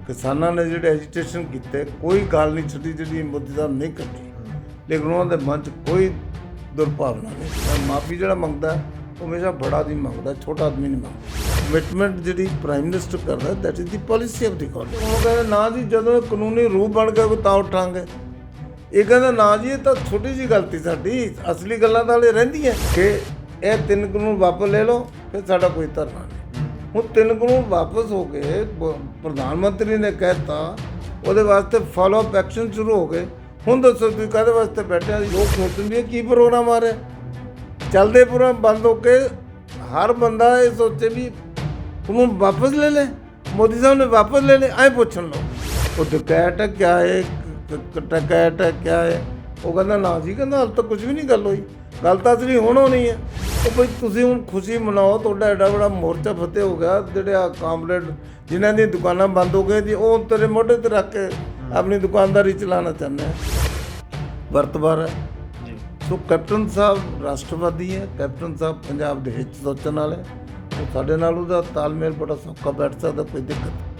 किसानों ने जो एजिटेशन किए कोई गल नहीं छड़ी जी मोदी साहब नहीं कटी, लेकिन उन्होंने मन च कोई दुर्भावना नहीं। माफ़ी जो मंगता वो हमेशा बड़ा आदमी मंगता, छोटा आदमी नहीं मंगता। कमिटमेंट जी प्राइम मिनिस्टर करता that is the policy of the government. वो कहते ना जी जो कानूनी रूप बन गया कोई तां उठांगे, ये कहते ना जी ये तो छोटी जी गलती साडी, असली गल्लां तां हले रहिंदियां कि ਇਹ 3 ਕਾਨੂੰਨ ਵਾਪਸ ਲੈ ਲਓ ਫਿਰ ਸਾਡਾ ਕੋਈ ਧਰਨਾ ਨਹੀਂ। ਹੁਣ 3 ਕਾਨੂੰਨ ਵਾਪਸ ਹੋ ਗਏ, ਪ੍ਰਧਾਨ ਮੰਤਰੀ ਨੇ ਕਹਿਤਾ, ਉਹਦੇ ਵਾਸਤੇ ਫਾਲੋ ਅਪ ਐਕਸ਼ਨ ਸ਼ੁਰੂ ਹੋ ਗਏ। ਹੁਣ ਦੱਸੋ ਤੁਸੀਂ ਕਾਹਦੇ ਵਾਸਤੇ ਬੈਠੇ ਆ? ਲੋਕ ਸੋਚਦੇ ਕੀ ਪ੍ਰੋਗਰਾਮ ਆ ਰਿਹਾ, ਚੱਲਦੇ ਪ੍ਰੋਗਰਾਮ ਬੰਦ ਹੋ ਕੇ ਹਰ ਬੰਦਾ ਇਹ ਸੋਚੇ ਵੀ ਕਾਨੂੰਨ ਵਾਪਸ ਲੈ ਲੈ, ਮੋਦੀ ਸਾਹਿਬ ਨੇ ਵਾਪਸ ਲੈ ਲੈ, ਐਂ ਪੁੱਛਣ ਲਓ ਉਹ ਡਕੈਟ ਹੈ ਕਿਆ ਹੈ, ਡਕੈਟ ਹੈ ਕਿਆ ਹੈ? ਉਹ ਕਹਿੰਦਾ ਨਾ ਜੀ, ਕਹਿੰਦਾ ਹਾਲੇ ਤਾਂ ਕੁਝ ਵੀ ਨਹੀਂ ਗੱਲ ਹੋਈ, ਗੱਲ ਤਾਂ ਅਸਲੀ ਹੁਣ ਹੋਣੀ ਹੈ। ਉਹ ਬਈ ਤੁਸੀਂ ਹੁਣ ਖੁਸ਼ੀ ਮਨਾਓ, ਤੁਹਾਡਾ ਐਡਾ ਬੜਾ ਮੋਰਚਾ ਫਤਿਹ ਹੋ ਗਿਆ। ਜਿਹੜੇ ਆ ਕਾਮਰੇਡ ਜਿਨ੍ਹਾਂ ਦੀਆਂ ਦੁਕਾਨਾਂ ਬੰਦ ਹੋ ਗਈਆਂ ਜੀ, ਉਹ ਤੇਰੇ ਮੋਢੇ 'ਤੇ ਰੱਖ ਕੇ ਆਪਣੀ ਦੁਕਾਨਦਾਰੀ ਚਲਾਉਣਾ ਚਾਹੁੰਦੇ ਆ, ਵਰਤਵਾਰ ਹੈ। ਸੋ ਕੈਪਟਨ ਸਾਹਿਬ ਰਾਸ਼ਟਰਵਾਦੀ ਹੈ, ਕੈਪਟਨ ਸਾਹਿਬ ਪੰਜਾਬ ਦੇ ਹਿੱਤ ਸੋਚਣ ਵਾਲੇ, ਉਹ ਸਾਡੇ ਨਾਲ ਉਹਦਾ ਤਾਲਮੇਲ ਬੜਾ ਸੌਖਾ ਬੈਠ ਸਕਦਾ, ਕੋਈ ਦਿੱਕਤ ਨਹੀਂ।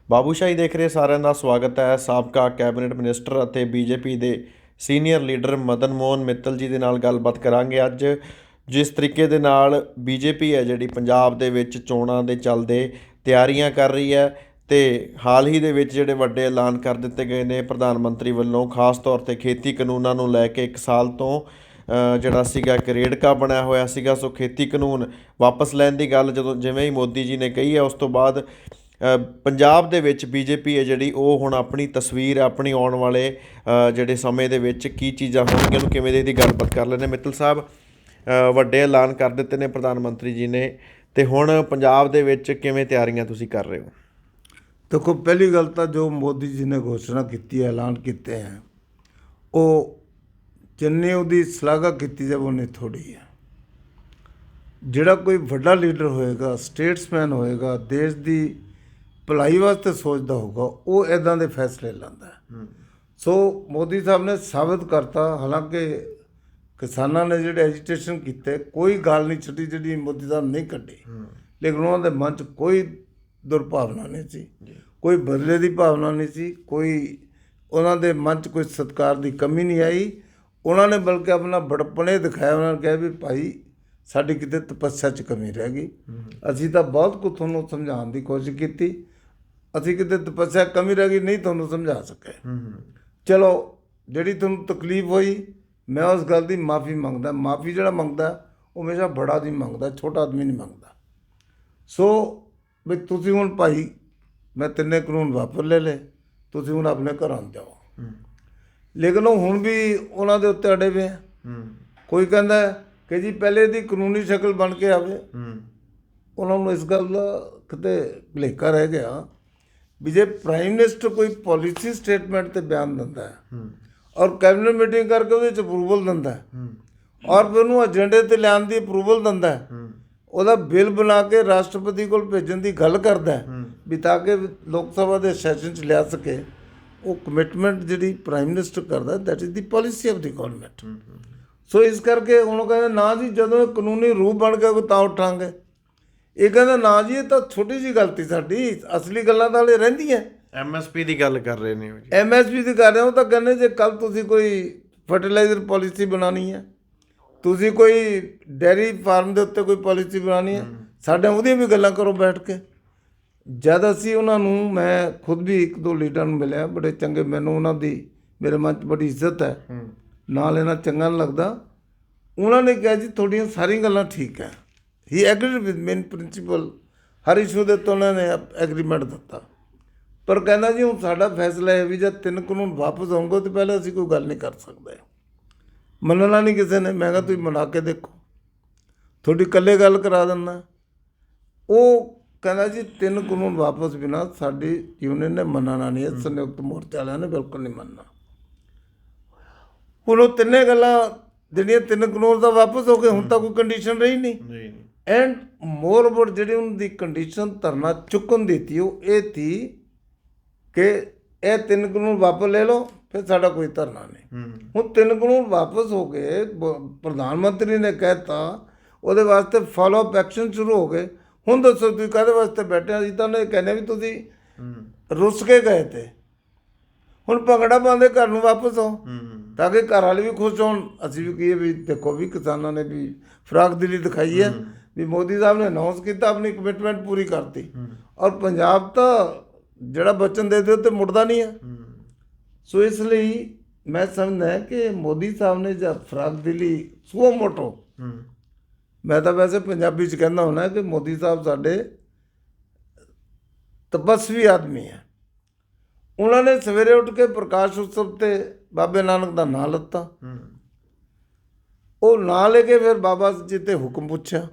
ਬਾਬੂਸ਼ਾਹੀ ਦੇਖ ਰਹੇ ਸਾਰਿਆਂ ਦਾ ਸਵਾਗਤ ਹੈ। ਸਾਬਕਾ ਕੈਬਨਿਟ ਮਿਨਿਸਟਰ ਅਤੇ ਬੀਜੇਪੀ ਦੇ ਸੀਨੀਅਰ ਲੀਡਰ ਮਦਨ ਮੋਹਨ ਮਿੱਤਲ ਜੀ ਦੇ ਨਾਲ ਗੱਲਬਾਤ ਕਰਾਂਗੇ। ਅੱਜ ਜਿਸ ਤਰੀਕੇ ਦੇ ਨਾਲ ਬੀਜੇਪੀ ਹੈ ਜਿਹੜੀ ਪੰਜਾਬ ਦੇ ਵਿੱਚ ਚੋਣਾਂ ਦੇ ਚੱਲਦੇ ਤਿਆਰੀਆਂ ਕਰ ਰਹੀ ਹੈ, ਅਤੇ ਹਾਲ ਹੀ ਦੇ ਵਿੱਚ ਜਿਹੜੇ ਵੱਡੇ ਐਲਾਨ ਕਰ ਦਿੱਤੇ ਗਏ ਨੇ ਪ੍ਰਧਾਨ ਮੰਤਰੀ ਵੱਲੋਂ, ਖਾਸ ਤੌਰ 'ਤੇ ਖੇਤੀ ਕਾਨੂੰਨਾਂ ਨੂੰ ਲੈ ਕੇ 1 ਸਾਲ ਤੋਂ ਜਿਹੜਾ ਸੀਗਾ ਇੱਕ ਰੇੜਕਾ ਬਣਿਆ ਹੋਇਆ ਸੀਗਾ। ਸੋ ਖੇਤੀ ਕਾਨੂੰਨ ਵਾਪਸ ਲੈਣ ਦੀ ਗੱਲ ਜਦੋਂ ਜਿਵੇਂ ਹੀ ਮੋਦੀ ਜੀ ਨੇ ਕਹੀ ਹੈ, ਉਸ ਤੋਂ ਬਾਅਦ ਪੰਜਾਬ ਦੇ ਵਿੱਚ ਬੀਜੇਪੀ ਹੈ ਜਿਹੜੀ ਉਹ ਹੁਣ ਆਪਣੀ ਤਸਵੀਰ ਆਪਣੀ ਆਉਣ ਵਾਲੇ ਜਿਹੜੇ ਸਮੇਂ ਦੇ ਵਿੱਚ ਕੀ ਚੀਜ਼ਾਂ ਹੋਣਗੀਆਂ ਨੂੰ ਕਿਵੇਂ ਦੀ ਗੱਲਬਾਤ ਕਰ ਲੈਂਦੇ। ਮਿੱਤਲ ਸਾਹਿਬ, ਵੱਡੇ ਐਲਾਨ ਕਰ ਦਿੱਤੇ ਨੇ ਪ੍ਰਧਾਨ ਮੰਤਰੀ ਜੀ ਨੇ, ਅਤੇ ਹੁਣ ਪੰਜਾਬ ਦੇ ਵਿੱਚ ਕਿਵੇਂ ਤਿਆਰੀਆਂ ਤੁਸੀਂ ਕਰ ਰਹੇ ਹੋ? ਦੇਖੋ, ਪਹਿਲੀ ਗੱਲ ਤਾਂ ਜੋ ਮੋਦੀ ਜੀ ਨੇ ਘੋਸ਼ਣਾ ਕੀਤੀ ਹੈ, ਐਲਾਨ ਕੀਤੇ ਹੈ, ਉਹ ਜਿੰਨੀ ਉਹਦੀ ਸ਼ਲਾਘਾ ਕੀਤੀ ਜਾਵੇ ਉਨੀ ਥੋੜ੍ਹੀ ਹੈ। ਜਿਹੜਾ ਕੋਈ ਵੱਡਾ ਲੀਡਰ ਹੋਏਗਾ, ਸਟੇਟਸਮੈਨ ਹੋਏਗਾ, ਦੇਸ਼ ਦੀ ਭਲਾਈ ਵਾਸਤੇ ਸੋਚਦਾ ਹੋਊਗਾ, ਉਹ ਇੱਦਾਂ ਦੇ ਫੈਸਲੇ ਲੈਂਦਾ ਹੈ। ਸੋ ਮੋਦੀ ਸਾਹਿਬ ਨੇ ਸਾਬਿਤ ਕਰਤਾ, ਹਾਲਾਂਕਿ ਕਿਸਾਨਾਂ ਨੇ ਜਿਹੜੇ ਐਜੀਟੇਸ਼ਨ ਕੀਤੇ ਕੋਈ ਗੱਲ ਨਹੀਂ ਛੱਡੀ ਜਿਹੜੀ ਮੋਦੀ ਸਾਹਿਬ ਨਹੀਂ ਕੱਢੀ, ਲੇਕਿਨ ਉਹਨਾਂ ਦੇ ਮਨ 'ਚ ਕੋਈ ਦੁਰਭਾਵਨਾ ਨਹੀਂ ਸੀ, ਕੋਈ ਬਦਲੇ ਦੀ ਭਾਵਨਾ ਨਹੀਂ ਸੀ, ਕੋਈ ਉਹਨਾਂ ਦੇ ਮਨ 'ਚ ਕੋਈ ਸਤਿਕਾਰ ਦੀ ਕਮੀ ਨਹੀਂ ਆਈ। ਉਹਨਾਂ ਨੇ ਬਲਕਿ ਆਪਣਾ ਬੜਪਣੇ ਦਿਖਾਇਆ। ਉਹਨਾਂ ਨੇ ਕਿਹਾ ਵੀ ਭਾਈ ਸਾਡੀ ਕਿਤੇ ਤਪੱਸਿਆ 'ਚ ਕਮੀ ਰਹਿ ਗਈ, ਅਸੀਂ ਤਾਂ ਬਹੁਤ ਕੁਝ ਤੁਹਾਨੂੰ ਸਮਝਾਉਣ ਦੀ ਕੋਸ਼ਿਸ਼ ਕੀਤੀ, ਅਸੀਂ ਕਿਤੇ ਤਪੱਸਿਆ ਕਮੀ ਰਹਿ ਗਈ ਨਹੀਂ ਤੁਹਾਨੂੰ ਸਮਝਾ ਸਕੇ। ਚਲੋ ਜਿਹੜੀ ਤੁਹਾਨੂੰ ਤਕਲੀਫ ਹੋਈ, ਮੈਂ ਉਸ ਗੱਲ ਦੀ ਮਾफ़ੀ ਮੰਗਦਾ। ਮਾफ़ੀ ਜਿਹੜਾ ਮੰਗਦਾ ਉਹ ਹਮੇਸ਼ਾ ਬੜਾ ਆਦਮੀ ਮੰਗਦਾ, ਛੋਟਾ ਆਦਮੀ ਨਹੀਂ ਮੰਗਦਾ। ਸੋ ਵੀ ਤੁਸੀਂ ਹੁਣ ਭਾਈ ਮੈਂ 3 ਕਾਨੂੰਨ ਵਾਪਸ ਲੈ ਲਏ, ਤੁਸੀਂ ਹੁਣ ਆਪਣੇ ਘਰਾਂ ਨੂੰ ਜਾਓ। ਲੇਕਿਨ ਉਹ ਹੁਣ ਵੀ ਉਹਨਾਂ ਦੇ ਉੱਤੇ ਅੜੇ ਵੇ ਆ। ਕੋਈ ਕਹਿੰਦਾ ਕਿ ਜੀ ਪਹਿਲੇ ਦੀ ਕਾਨੂੰਨੀ ਸ਼ਕਲ ਬਣ ਕੇ ਆਵੇ। ਉਹਨਾਂ ਨੂੰ ਇਸ ਗੱਲ ਦਾ ਕਿਤੇ ਭੁਲੇਖਾ ਰਹਿ ਗਿਆ ਵੀ ਜੇ ਪ੍ਰਾਈਮ ਮਿਨਿਸਟਰ ਕੋਈ ਪੋਲਿਸੀ ਸਟੇਟਮੈਂਟ 'ਤੇ ਬਿਆਨ ਦਿੰਦਾ ਹੈ ਔਰ ਕੈਬਨਿਟ ਮੀਟਿੰਗ ਕਰਕੇ ਉਹਦੇ 'ਚ ਅਪਰੂਵਲ ਦਿੰਦਾ ਹੈ ਔਰ ਫਿਰ ਉਹਨੂੰ ਏਜੰਡੇ 'ਤੇ ਲਿਆਉਣ ਦੀ ਅਪਰੂਵਲ ਦਿੰਦਾ ਹੈ, ਉਹਦਾ ਬਿੱਲ ਬਣਾ ਕੇ ਰਾਸ਼ਟਰਪਤੀ ਕੋਲ ਭੇਜਣ ਦੀ ਗੱਲ ਕਰਦਾ ਹੈ ਵੀ ਤਾਂ ਕਿ ਲੋਕ ਸਭਾ ਦੇ ਸੈਸ਼ਨ 'ਚ ਲਿਆ ਸਕੇ। ਉਹ ਕਮਿਟਮੈਂਟ ਜਿਹੜੀ ਪ੍ਰਾਈਮ ਮਿਨਿਸਟਰ ਕਰਦਾ that is the policy of the government. So ਇਸ ਕਰਕੇ ਹੁਣ ਕਹਿੰਦੇ ਨਾ ਜੀ ਜਦੋਂ ਕਾਨੂੰਨੀ ਰੂਪ ਬਣ ਗਿਆ ਕੋਈ ਤਾਂ ਉਠਾਂਗੇ, ਇਹ ਕਹਿੰਦਾ ਨਾ ਜੀ ਇਹ ਤਾਂ ਛੋਟੀ ਜਿਹੀ ਗਲਤੀ ਸਾਡੀ, ਅਸਲੀ ਗੱਲਾਂ ਤਾਂ ਹਲੇ ਰਹਿੰਦੀਆਂ। MSP ਦੀ ਗੱਲ ਕਰ ਰਹੇ ਨੇ, MSP ਦੀ ਕਰ ਰਹੇ ਹੋ ਤਾਂ ਕਹਿੰਦੇ ਜੇ ਕੱਲ੍ਹ ਤੁਸੀਂ ਕੋਈ ਫਰਟੀਲਾਈਜ਼ਰ ਪਾਲਿਸੀ ਬਣਾਉਣੀ ਹੈ, ਤੁਸੀਂ ਕੋਈ ਡੇਅਰੀ ਫਾਰਮ ਦੇ ਉੱਤੇ ਕੋਈ ਪਾਲਿਸੀ ਬਣਾਉਣੀ ਹੈ, ਸਾਡੇ ਉਹਦੀਆਂ ਵੀ ਗੱਲਾਂ ਕਰੋ ਬੈਠ ਕੇ। ਜਦ ਅਸੀਂ ਉਹਨਾਂ ਨੂੰ, ਮੈਂ ਖੁਦ ਵੀ 1-2 ਲੀਡਰਾਂ ਨੂੰ ਮਿਲਿਆ, ਬੜੇ ਚੰਗੇ, ਮੈਨੂੰ ਉਹਨਾਂ ਦੀ ਮੇਰੇ ਮਨ 'ਚ ਬੜੀ ਇੱਜ਼ਤ ਹੈ, ਨਾਂ ਲੈਣਾ ਚੰਗਾ ਨਹੀਂ ਲੱਗਦਾ। ਉਹਨਾਂ ਨੇ ਕਿਹਾ ਜੀ ਤੁਹਾਡੀਆਂ ਸਾਰੀਆਂ ਗੱਲਾਂ ਠੀਕ ਹੈ, he agreed with main principle, ਹਰ ਇਸ਼ੂ ਦੇ ਉੱਤੇ ਉਹਨਾਂ ਨੇ ਐਗਰੀਮੈਂਟ ਦਿੱਤਾ। ਪਰ ਕਹਿੰਦਾ ਜੀ ਹੁਣ ਸਾਡਾ ਫੈਸਲਾ ਹੈ ਵੀ ਜਦ 3 ਕਾਨੂੰਨ ਵਾਪਸ ਆਉਂਗੇ ਤਾਂ ਪਹਿਲਾਂ ਅਸੀਂ ਕੋਈ ਗੱਲ ਨਹੀਂ ਕਰ ਸਕਦੇ। ਮੰਨਣਾ ਨਹੀਂ ਕਿਸੇ ਨੇ। ਮੈਂ ਕਿਹਾ ਤੁਸੀਂ ਮਨਾ ਕੇ ਦੇਖੋ, ਤੁਹਾਡੀ ਇਕੱਲੇ ਗੱਲ ਕਰਾ ਦਿੰਦਾ। ਉਹ ਕਹਿੰਦਾ ਜੀ 3 ਕਾਨੂੰਨ ਵਾਪਸ ਬਿਨਾਂ ਸਾਡੀ ਯੂਨੀਅਨ ਨੇ ਮੰਨਣਾ ਨਹੀਂ ਹੈ, ਸੰਯੁਕਤ ਮੋਰਚਾ ਵਾਲਿਆਂ ਨੇ ਬਿਲਕੁਲ ਨਹੀਂ ਮੰਨਣਾ। ਹੁਣ ਉਹ 3 ਗੱਲਾਂ ਜਿਹੜੀਆਂ 3 ਕਾਨੂੰਨ ਤਾਂ ਵਾਪਸ ਹੋ ਗਏ, ਹੁਣ ਤਾਂ ਕੋਈ ਕੰਡੀਸ਼ਨ ਰਹੀ ਨਹੀਂ। ਐਂਡ ਮੋਰ ਅਬਾਊਟ ਜਿਹੜੀ ਉਹਨਾਂ ਦੀ ਕੰਡੀਸ਼ਨ ਧਰਨਾ ਚੁੱਕਣ ਦੀ ਤੀ, ਉਹ ਇਹ ਥੀ ਕਿ ਇਹ 3 ਕਾਨੂੰਨ ਵਾਪਸ ਲੈ ਲਓ ਫਿਰ ਸਾਡਾ ਕੋਈ ਧਰਨਾ ਨਹੀਂ। ਹੁਣ 3 ਕਾਨੂੰਨ ਵਾਪਸ ਹੋ ਗਏ, ਪ੍ਰਧਾਨ ਮੰਤਰੀ ਨੇ ਕਹਿਤਾ, ਉਹਦੇ ਵਾਸਤੇ ਫਾਲੋ ਅਪ ਐਕਸ਼ਨ ਸ਼ੁਰੂ ਹੋ ਗਏ। ਹੁਣ ਦੱਸੋ ਤੁਸੀਂ ਕਾਹਦੇ ਵਾਸਤੇ ਬੈਠੇ? ਅਸੀਂ ਤਾਂ ਇਹ ਕਹਿੰਦੇ ਵੀ ਤੁਸੀਂ ਰੁੱਸ ਕੇ ਗਏ ਤੇ ਹੁਣ ਭੰਗੜਾ ਪਾਉਂਦੇ ਘਰ ਨੂੰ ਵਾਪਸ ਆਓ, ਤਾਂ ਕਿ ਘਰ ਵਾਲੇ ਵੀ ਖੁਸ਼ ਹੋਣ। ਅਸੀਂ ਵੀ ਕਹੀਏ ਵੀ ਦੇਖੋ ਵੀ ਕਿਸਾਨਾਂ ਨੇ ਵੀ ਫਰਾਕ ਦਿਲੀ ਦਿਖਾਈ ਹੈ, ਵੀ ਮੋਦੀ ਸਾਹਿਬ ਨੇ ਅਨਾਉਂਸ ਕੀਤਾ, ਆਪਣੀ ਕਮਿਟਮੈਂਟ ਪੂਰੀ ਕਰਤੀ। ਔਰ ਪੰਜਾਬ ਤਾਂ ਜਿਹੜਾ ਬਚਨ ਦੇ ਦਿਓ ਤੇ ਮੁੜਦਾ ਨਹੀਂ ਹੈ। ਸੋ ਇਸ ਲਈ ਮੈਂ ਸਮਝਦਾ ਕਿ ਮੋਦੀ ਸਾਹਿਬ ਨੇ ਜਾਂ ਫਰਾਕ ਦਿਲੀ ਸੂਓ ਮੋਟੋ, ਮੈਂ ਤਾਂ ਵੈਸੇ ਪੰਜਾਬੀ 'ਚ ਕਹਿੰਦਾ ਹੁੰਦਾ ਕਿ ਮੋਦੀ ਸਾਹਿਬ ਸਾਡੇ ਤਪਸਵੀ ਆਦਮੀ ਹੈ। ਉਹਨਾਂ ਨੇ ਸਵੇਰੇ ਉੱਠ ਕੇ ਪ੍ਰਕਾਸ਼ ਉਤਸਵ 'ਤੇ ਬਾਬੇ ਨਾਨਕ ਦਾ ਨਾਂ ਲੱਤਾ। ਉਹ ਨਾਂ ਲੈ ਕੇ ਫਿਰ ਬਾਬਾ ਜੀ 'ਤੇ ਹੁਕਮ ਪੁੱਛਿਆ।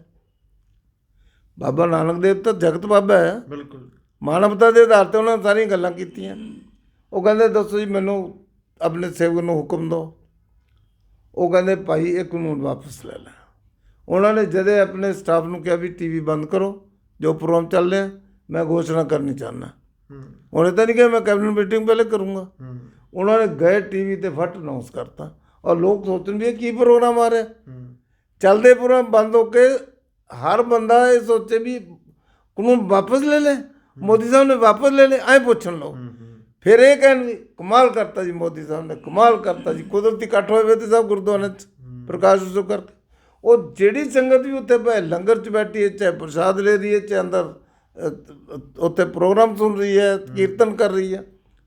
ਬਾਬਾ ਨਾਨਕ ਦੇਵ ਤਾਂ ਜਗਤ ਬਾਬਾ ਹੈ, ਬਿਲਕੁਲ ਮਾਨਵਤਾ ਦੇ ਆਧਾਰ 'ਤੇ ਉਹਨਾਂ ਨੇ ਸਾਰੀਆਂ ਗੱਲਾਂ ਕੀਤੀਆਂ। ਉਹ ਕਹਿੰਦੇ ਦੱਸੋ ਜੀ ਮੈਨੂੰ ਆਪਣੇ ਸੇਵਕ ਨੂੰ ਹੁਕਮ ਦਿਓ। ਉਹ ਕਹਿੰਦੇ ਭਾਈ ਇਹ ਕਾਨੂੰਨ ਵਾਪਸ ਲੈ ਲੈ। ਉਹਨਾਂ ਨੇ ਜਦੇ ਆਪਣੇ ਸਟਾਫ ਨੂੰ ਕਿਹਾ ਵੀ ਟੀਵੀ ਬੰਦ ਕਰੋ, ਜੋ ਪ੍ਰੋਗਰਾਮ ਚੱਲ ਰਿਹਾ ਮੈਂ ਘੋਸ਼ਣਾ ਕਰਨੀ ਚਾਹੁੰਦਾ। ਉਹਨੇ ਤਾਂ ਨਹੀਂ ਕਿਹਾ ਮੈਂ ਕੈਬਨਿਟ ਮੀਟਿੰਗ ਪਹਿਲੇ ਕਰੂੰਗਾ। ਉਹਨਾਂ ਨੇ ਗਏ ਟੀਵੀ 'ਤੇ ਫਟ ਅਨਾਉਂਸ ਕਰਤਾ, ਔਰ ਲੋਕ ਸੋਚਣ ਵੀ ਇਹ ਕੀ ਪ੍ਰੋਗਰਾਮ ਆ ਰਿਹਾ। ਚੱਲਦੇ ਪ੍ਰੋਗਰਾਮ ਬੰਦ ਹੋ ਕੇ ਹਰ ਬੰਦਾ ਇਹ ਸੋਚੇ ਵੀ ਕਾਨੂੰਨ ਵਾਪਸ ਲੈ ਲੈ, ਮੋਦੀ ਸਾਹਿਬ ਨੇ ਵਾਪਸ ਲੈ ਲੈ, ਐਂ ਪੁੱਛਣ ਲਓ। ਫਿਰ ਇਹ ਕਹਿਣ ਕਮਾਲ ਕਰਤਾ ਜੀ, ਮੋਦੀ ਸਾਹਿਬ ਨੇ ਕਮਾਲ ਕਰਤਾ ਜੀ। ਕੁਦਰਤੀ ਇਕੱਠ ਹੋਏ ਵੇ ਤੇ ਸਭ ਗੁਰਦੁਆਰੇ 'ਚ ਪ੍ਰਕਾਸ਼ ਉਤਸਵ ਕਰਕੇ। ਉਹ ਜਿਹੜੀ ਸੰਗਤ ਵੀ ਉੱਥੇ ਭਾਵੇਂ ਲੰਗਰ 'ਚ ਬੈਠੀ ਹੈ, ਚਾਹੇ ਪ੍ਰਸ਼ਾਦ ਲੈ ਰਹੀ ਹੈ, ਚਾਹੇ ਅੰਦਰ ਉੱਥੇ ਪ੍ਰੋਗਰਾਮ ਸੁਣ ਰਹੀ ਹੈ, ਕੀਰਤਨ ਕਰ ਰਹੀ ਹੈ,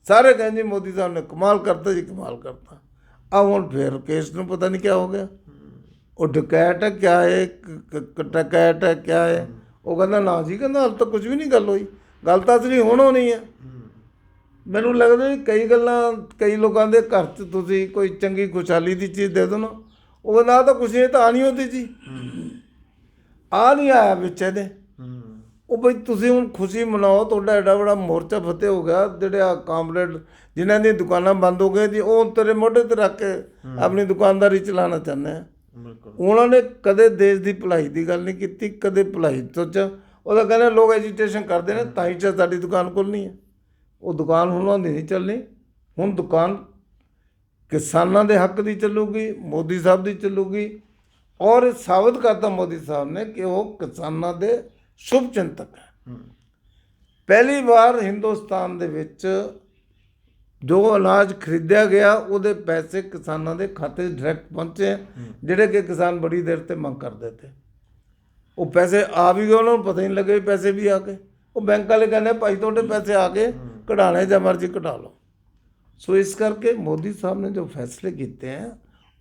ਸਾਰੇ ਕਹਿੰਦੇ ਮੋਦੀ ਸਾਹਿਬ ਨੇ ਕਮਾਲ ਕਰਤਾ ਜੀ, ਕਮਾਲ ਕਰਤਾ। ਆ ਹੁਣ ਫਿਰ ਕੇਸ ਨੂੰ ਪਤਾ ਨਹੀਂ ਕਿਆ ਹੋ ਗਿਆ। ਉਹ ਡਕੈਟ ਹੈ ਕਿਆ ਹੈ, ਡਕੈਟ ਹੈ ਕਿਆ ਹੈ? ਉਹ ਕਹਿੰਦਾ ਨਾ ਜੀ, ਕਹਿੰਦਾ ਹਾਲ ਤਾਂ ਕੁਝ ਵੀ ਨਹੀਂ ਗੱਲ ਹੋਈ, ਗੱਲ ਤਾਂ ਅਸਲੀ ਹੁਣ ਹੋਣੀ ਹੈ। ਮੈਨੂੰ ਲੱਗਦਾ ਵੀ ਕਈ ਗੱਲਾਂ ਕਈ ਲੋਕਾਂ ਦੇ ਘਰ 'ਚ ਤੁਸੀਂ ਕੋਈ ਚੰਗੀ ਖੁਸ਼ਹਾਲੀ ਦੀ ਚੀਜ਼ ਦੇ ਦਿਓ ਨਾ, ਉਹ ਨਾ ਤਾਂ ਕੁਛ ਇਹ ਤਾਂ ਆਣੀ ਹੁੰਦੀ ਜੀ, ਆ ਨਹੀਂ ਆਇਆ ਵਿੱਚ ਇਹਦੇ। ਉਹ ਬਈ ਤੁਸੀਂ ਹੁਣ ਖੁਸ਼ੀ ਮਨਾਓ, ਤੁਹਾਡਾ ਐਡਾ ਬੜਾ ਮੋਰਚਾ ਫਤਿਹ ਹੋ ਗਿਆ। ਜਿਹੜੇ ਆ ਕਾਮਰੇਡ ਜਿਨ੍ਹਾਂ ਦੀਆਂ ਦੁਕਾਨਾਂ ਬੰਦ ਹੋ ਗਏ ਜੀ, ਉਹ ਤੇਰੇ ਮੋਢੇ 'ਤੇ ਰੱਖ ਕੇ ਆਪਣੀ ਦੁਕਾਨਦਾਰੀ ਚਲਾਉਣਾ ਚਾਹੁੰਦੇ ਆ। ਉਹਨਾਂ ਨੇ ਕਦੇ ਦੇਸ਼ ਦੀ ਭਲਾਈ ਦੀ ਗੱਲ ਨਹੀਂ ਕੀਤੀ, ਕਦੇ ਭਲਾਈ ਸੋਚਿਆ। ਉਹਦਾ ਕਹਿੰਦੇ ਲੋਕ ਐਜੀਟੇਸ਼ਨ ਕਰਦੇ ਨੇ ਤਾਂ ਹੀ ਸਾਡੀ ਦੁਕਾਨ ਖੁੱਲ੍ਹਣੀ ਹੈ। ਉਹ ਦੁਕਾਨ ਹੁਣ ਉਹਨਾਂ ਦੀ ਨਹੀਂ ਚੱਲਣੀ। ਹੁਣ ਦੁਕਾਨ ਕਿਸਾਨਾਂ ਦੇ ਹੱਕ ਦੀ ਚੱਲੂਗੀ, ਮੋਦੀ ਸਾਹਿਬ ਦੀ ਚੱਲੂਗੀ। ਔਰ ਇਹ ਸਾਬਤ ਕਰਤਾ ਮੋਦੀ ਸਾਹਿਬ ਨੇ ਕਿ ਉਹ ਕਿਸਾਨਾਂ ਦੇ ਸ਼ੁਭ ਚਿੰਤਕ ਹੈ। ਪਹਿਲੀ ਵਾਰ ਹਿੰਦੁਸਤਾਨ ਦੇ ਵਿੱਚ ਜੋ ਅਨਾਜ ਖਰੀਦਿਆ ਗਿਆ ਉਹਦੇ ਪੈਸੇ ਕਿਸਾਨਾਂ ਦੇ ਖਾਤੇ 'ਚ ਡਾਇਰੈਕਟ ਪਹੁੰਚੇ, ਜਿਹੜੇ ਕਿ ਕਿਸਾਨ ਬੜੀ ਦੇਰ ਤੇ ਮੰਗ ਕਰਦੇ ਤੇ। ਉਹ ਪੈਸੇ ਆ ਵੀ ਗਏ, ਉਹਨਾਂ ਨੂੰ ਪਤਾ ਹੀ ਨਹੀਂ ਲੱਗੇ ਪੈਸੇ ਵੀ ਆ ਗਏ। ਉਹ ਬੈਂਕ ਵਾਲੇ ਕਹਿੰਦੇ ਭਾਈ ਤੁਹਾਡੇ ਪੈਸੇ ਆ ਗਏ, ਕਢਾਣੇ ਜਾਂ ਮਰਜ਼ੀ ਕਢਾ ਲਓ। ਸੋ ਇਸ ਕਰਕੇ ਮੋਦੀ ਸਾਹਿਬ ਨੇ ਜੋ ਫੈਸਲੇ ਕੀਤੇ ਹੈ,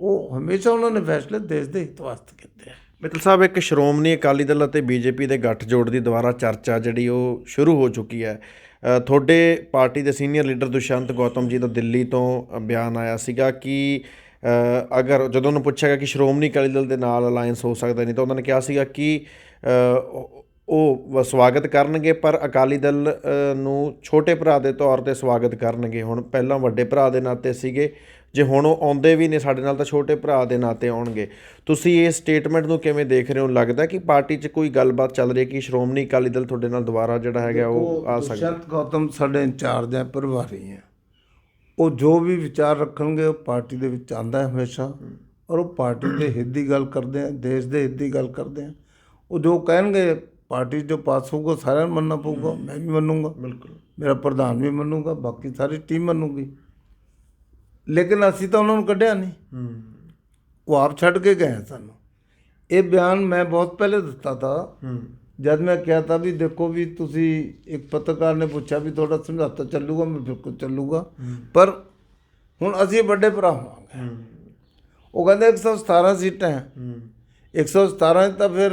ਉਹ ਹਮੇਸ਼ਾ ਉਹਨਾਂ ਨੇ ਫੈਸਲੇ ਦੇਸ਼ ਦੇ ਹਿੱਤ ਵਾਸਤੇ ਕੀਤੇ ਹੈ। ਮਿੱਤਲ ਸਾਹਿਬ, ਇੱਕ ਸ਼੍ਰੋਮਣੀ ਅਕਾਲੀ ਦਲ ਅਤੇ ਬੀਜੇਪੀ ਦੇ ਗੱਠਜੋੜ ਦੀ ਦੁਬਾਰਾ ਚਰਚਾ ਜਿਹੜੀ ਉਹ ਸ਼ੁਰੂ ਹੋ ਚੁੱਕੀ ਹੈ। ਤੁਹਾਡੇ ਪਾਰਟੀ ਦੇ ਸੀਨੀਅਰ ਲੀਡਰ ਦੁਸ਼ਯੰਤ ਗੌਤਮ ਜੀ ਦਾ ਦਿੱਲੀ ਤੋਂ ਬਿਆਨ ਆਇਆ ਸੀਗਾ ਕਿ ਅਗਰ ਜਦੋਂ ਉਹਨੂੰ ਪੁੱਛਿਆ ਗਿਆ ਕਿ ਸ਼੍ਰੋਮਣੀ ਅਕਾਲੀ ਦਲ ਦੇ ਨਾਲ ਅਲਾਇੰਸ ਹੋ ਸਕਦਾ ਨਹੀਂ, ਤਾਂ ਉਹਨਾਂ ਨੇ ਕਿਹਾ ਸੀਗਾ ਕਿ ਉਹ ਸਵਾਗਤ ਕਰਨਗੇ, ਪਰ ਅਕਾਲੀ ਦਲ ਨੂੰ ਛੋਟੇ ਭਰਾ ਦੇ ਤੌਰ 'ਤੇ ਸਵਾਗਤ ਕਰਨਗੇ। ਹੁਣ ਪਹਿਲਾਂ ਵੱਡੇ ਭਰਾ ਦੇ ਨਾਤੇ ਸੀਗੇ, ਜੇ ਹੁਣ ਉਹ ਆਉਂਦੇ ਵੀ ਨੇ ਸਾਡੇ ਨਾਲ ਤਾਂ ਛੋਟੇ ਭਰਾ ਦੇ ਨਾਤੇ ਆਉਣਗੇ। ਤੁਸੀਂ ਇਹ ਸਟੇਟਮੈਂਟ ਨੂੰ ਕਿਵੇਂ ਦੇਖ ਰਹੇ ਹੋ? ਲੱਗਦਾ ਕਿ ਪਾਰਟੀ 'ਚ ਕੋਈ ਗੱਲਬਾਤ ਚੱਲ ਰਹੀ ਹੈ ਕਿ ਸ਼੍ਰੋਮਣੀ ਅਕਾਲੀ ਦਲ ਤੁਹਾਡੇ ਨਾਲ ਦੁਬਾਰਾ ਜਿਹੜਾ ਹੈਗਾ ਉਹ ਆ ਸਕਦਾ? ਦੁਸ਼ਯੰਤ ਗੌਤਮ ਸਾਡੇ ਇੰਚਾਰਜ ਹੈ, ਪ੍ਰਭਾਰੀ ਹੈ। ਉਹ ਜੋ ਵੀ ਵਿਚਾਰ ਰੱਖਣਗੇ ਉਹ ਪਾਰਟੀ ਦੇ ਵਿੱਚ ਆਉਂਦਾ ਹੈ ਹਮੇਸ਼ਾ, ਔਰ ਉਹ ਪਾਰਟੀ ਦੇ ਹਿੱਤ ਦੀ ਗੱਲ ਕਰਦੇ ਆ, ਦੇਸ਼ ਦੇ ਹਿੱਤ ਦੀ ਗੱਲ ਕਰਦੇ ਆ। ਉਹ ਜੋ ਕਹਿਣਗੇ ਪਾਰਟੀ ਜੋ ਪਾਸ ਹੋਊਗਾ ਸਾਰਿਆਂ ਨੂੰ ਮੰਨਣਾ ਪਊਗਾ। ਮੈਂ ਵੀ ਮੰਨੂਗਾ, ਬਿਲਕੁਲ, ਮੇਰਾ ਪ੍ਰਧਾਨ ਵੀ ਮੰਨੂਗਾ, ਬਾਕੀ ਸਾਰੀ ਟੀਮ ਮੰਨੂਗੀ। ਲੇਕਿਨ ਅਸੀਂ ਤਾਂ ਉਹਨਾਂ ਨੂੰ ਕੱਢਿਆ ਨਹੀਂ, ਉਹ ਆਪ ਛੱਡ ਕੇ ਗਏ ਸਾਨੂੰ। ਇਹ ਬਿਆਨ ਮੈਂ ਬਹੁਤ ਪਹਿਲੇ ਦਿੱਤਾ ਤਾ, ਜਦ ਮੈਂ ਕਿਹਾ ਤਾ ਵੀ ਦੇਖੋ ਵੀ ਤੁਸੀਂ, ਇੱਕ ਪੱਤਰਕਾਰ ਨੇ ਪੁੱਛਿਆ ਵੀ ਤੁਹਾਡਾ ਸਮਝੌਤਾ ਚੱਲੂਗਾ, ਮੈਂ ਬਿਲਕੁਲ ਚੱਲੂਗਾ, ਪਰ ਹੁਣ ਅਸੀਂ ਵੱਡੇ ਭਰਾ ਹੋਵਾਂਗੇ। ਉਹ ਕਹਿੰਦੇ 117 ਸੀਟਾਂ ਹੈ, 117 ਤਾਂ ਫਿਰ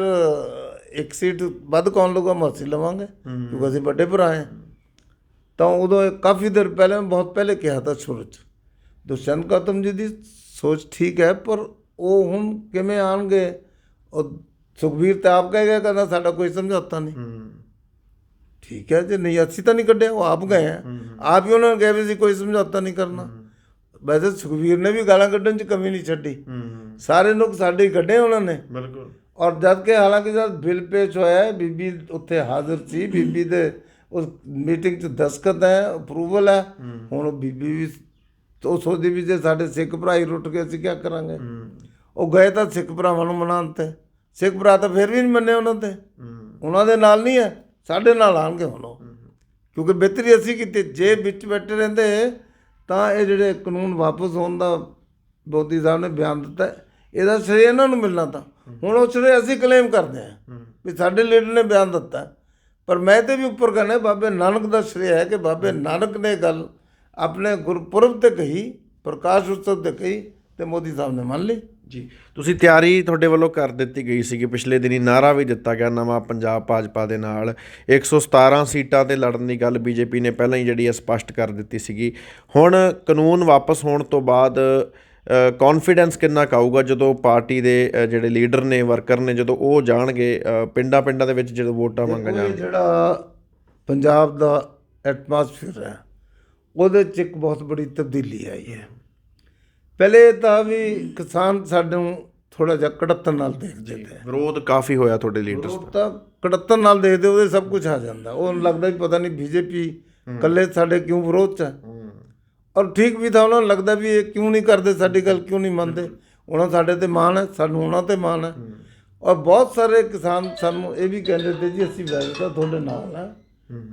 ਇੱਕ ਸੀਟ ਵੱਧ ਕੌਣ ਲਊਗਾ, ਮੈਂ ਅਸੀਂ ਲਵਾਂਗੇ, ਕਿਉਂਕਿ ਅਸੀਂ ਵੱਡੇ ਭਰਾ ਹਾਂ। ਤਾਂ ਉਦੋਂ ਕਾਫੀ ਦੇਰ ਪਹਿਲੇ, ਮੈਂ ਬਹੁਤ ਪਹਿਲੇ ਕਿਹਾ ਤਾ ਸ਼ੁਰੂ 'ਚ, ਦੁਸ਼ਯੰਤ ਗੌਤਮ ਜੀ ਦੀ ਸੋਚ ਠੀਕ ਹੈ, ਪਰ ਉਹ ਹੁਣ ਕਿਵੇਂ ਆਉਣਗੇ? ਉਹ ਸੁਖਬੀਰ ਤਾਂ ਆਪ ਕਹਿ ਗਿਆ, ਕਹਿੰਦਾ ਸਾਡਾ ਕੋਈ ਸਮਝੌਤਾ ਨਹੀਂ। ਠੀਕ ਹੈ ਜੀ, ਨਹੀਂ ਅਸੀਂ ਤਾਂ ਨਹੀਂ ਕੱਢਿਆ, ਉਹ ਆਪ ਗਏ ਹੈ, ਆਪ ਹੀ ਉਹਨਾਂ ਨੇ ਕਿਹਾ ਵੀ ਅਸੀਂ ਕੋਈ ਸਮਝੌਤਾ ਨਹੀਂ ਕਰਨਾ। ਵੈਸੇ ਸੁਖਬੀਰ ਨੇ ਵੀ ਗਾਲਾਂ ਕੱਢਣ 'ਚ ਕਮੀ ਨਹੀਂ ਛੱਡੀ, ਸਾਰੇ ਲੋਕ ਸਾਡੇ ਹੀ ਕੱਢੇ ਉਹਨਾਂ ਨੇ, ਬਿਲਕੁਲ। ਔਰ ਜਦ ਕਿ ਹਾਲਾਂਕਿ ਜਦ ਬਿੱਲ ਪੇਸ਼ ਹੋਇਆ, ਬੀਬੀ ਉੱਥੇ ਹਾਜ਼ਰ ਸੀ, ਬੀਬੀ ਦੇ ਉਸ ਮੀਟਿੰਗ 'ਚ ਦਸਤਖਤ ਹੈ, ਅਪਰੂਵਲ ਹੈ। ਹੁਣ ਉਹ ਬੀਬੀ ਵੀ ਤਾਂ ਉਹ ਸੋਚਦੀ ਵੀ ਜੇ ਸਾਡੇ ਸਿੱਖ ਭਰਾ ਹੀ ਰੁੱਟ ਗਏ ਅਸੀਂ ਕੀ ਕਰਾਂਗੇ। ਉਹ ਗਏ ਤਾਂ ਸਿੱਖ ਭਰਾਵਾਂ ਨੂੰ ਮਨਾਉਣ ਤੇ, ਸਿੱਖ ਭਰਾ ਤਾਂ ਫਿਰ ਵੀ ਨਹੀਂ ਮੰਨੇ ਉਹਨਾਂ ਤੇ, ਉਹਨਾਂ ਦੇ ਨਾਲ ਨਹੀਂ ਹੈ, ਸਾਡੇ ਨਾਲ ਆਉਣਗੇ ਹੁਣ ਉਹ, ਕਿਉਂਕਿ ਬਿਹਤਰੀ ਅਸੀਂ ਕੀਤੀ। ਜੇ ਵਿੱਚ ਬੈਠੇ ਰਹਿੰਦੇ ਤਾਂ ਇਹ ਜਿਹੜੇ ਕਾਨੂੰਨ ਵਾਪਸ ਹੋਣ ਦਾ ਮੋਦੀ ਸਾਹਿਬ ਨੇ ਬਿਆਨ ਦਿੱਤਾ, ਇਹਦਾ ਸ਼੍ਰੇਅ ਇਹਨਾਂ ਨੂੰ ਮਿਲਣਾ ਤਾਂ। ਹੁਣ ਉਹ ਸ਼੍ਰੇਅ ਅਸੀਂ ਕਲੇਮ ਕਰਦੇ ਹਾਂ ਵੀ ਸਾਡੇ ਲੀਡਰ ਨੇ ਬਿਆਨ ਦਿੱਤਾ, ਪਰ ਮੈਂ ਤੇ ਵੀ ਉੱਪਰ ਕਹਿੰਦਾ ਬਾਬੇ ਨਾਨਕ ਦਾ ਸ਼੍ਰੇਅ ਹੈ ਕਿ ਬਾਬੇ ਨਾਨਕ ਨੇ ਗੱਲ ਆਪਣੇ ਗੁਰਪੁਰਬ ਤੇ ਕਹੀ, ਪ੍ਰਕਾਸ਼ ਉਤਸਵ ਤੇ ਕਹੀ, ਤੇ ਮੋਦੀ ਸਾਹਿਬ ਨੇ ਮੰਨ ਲਈ। ਜੀ, ਤੁਸੀਂ ਤਿਆਰੀ ਤੁਹਾਡੇ ਵੱਲੋਂ ਕਰ ਦਿੱਤੀ ਗਈ ਸੀ ਕਿ ਪਿਛਲੇ ਦਿਨੀ ਨਾਅਰਾ ਵੀ ਦਿੱਤਾ ਗਿਆ ਨਵਾਂ ਪੰਜਾਬ ਭਾਜਪਾ ਦੇ ਨਾਲ 117 ਸੀਟਾਂ 'ਤੇ ਲੜਨ ਦੀ ਗੱਲ ਬੀਜੇਪੀ ਨੇ ਪਹਿਲਾਂ ਹੀ ਜਿਹੜੀ ਹੈ ਸਪਸ਼ਟ ਕਰ ਦਿੱਤੀ ਸੀਗੀ। ਹੁਣ ਕਾਨੂੰਨ ਵਾਪਸ ਹੋਣ ਤੋਂ ਬਾਅਦ ਕੌਨਫੀਡੈਂਸ ਕਿੰਨਾ ਕੁ ਆਊਗਾ ਜਦੋਂ ਪਾਰਟੀ ਦੇ ਜਿਹੜੇ ਲੀਡਰ ਨੇ, ਵਰਕਰ ਨੇ, ਜਦੋਂ ਉਹ ਜਾਣਗੇ ਪਿੰਡਾਂ ਦੇ ਵਿੱਚ ਜਦੋਂ ਵੋਟਾਂ ਮੰਗਣ ਜਾਣਗੇ? ਜਿਹੜਾ ਪੰਜਾਬ ਦਾ ਐਟਮੋਸਫੀਅਰ ਹੈ ਉਹਦੇ 'ਚ ਇੱਕ ਬਹੁਤ ਬੜੀ ਤਬਦੀਲੀ ਆਈ ਹੈ। ਪਹਿਲੇ ਤਾਂ ਵੀ ਕਿਸਾਨ ਸਾਨੂੰ ਥੋੜ੍ਹਾ ਜਿਹਾ ਕੜੱਤਣ ਨਾਲ ਦੇਖਦੇ ਤੇ, ਵਿਰੋਧ ਕਾਫੀ ਹੋਇਆ ਤੁਹਾਡੇ ਲੀਡਰਸ ਉਹ ਤਾਂ ਕੜੱਤਣ ਨਾਲ ਦੇਖਦੇ, ਉਹਦੇ ਸਭ ਕੁਝ ਆ ਜਾਂਦਾ। ਉਹ ਲੱਗਦਾ ਵੀ ਪਤਾ ਨਹੀਂ ਬੀਜੇਪੀ ਇਕੱਲੇ ਸਾਡੇ ਕਿਉਂ ਵਿਰੋਧ 'ਚ ਹੈ, ਔਰ ਠੀਕ ਵੀ ਤਾਂ ਉਹਨਾਂ ਨੂੰ ਲੱਗਦਾ ਵੀ ਇਹ ਕਿਉਂ ਨਹੀਂ ਕਰਦੇ, ਸਾਡੀ ਗੱਲ ਕਿਉਂ ਨਹੀਂ ਮੰਨਦੇ। ਉਹਨਾਂ ਸਾਡੇ ਤੇ ਮਾਣ ਹੈ, ਸਾਨੂੰ ਉਹਨਾਂ ਤੇ ਮਾਣ ਹੈ। ਔਰ ਬਹੁਤ ਸਾਰੇ ਕਿਸਾਨ ਸਾਨੂੰ ਇਹ ਵੀ ਕਹਿੰਦੇ ਤੇ ਜੀ ਅਸੀਂ ਵੈਸੇ ਤਾਂ ਤੁਹਾਡੇ ਨਾਲ ਹੈ,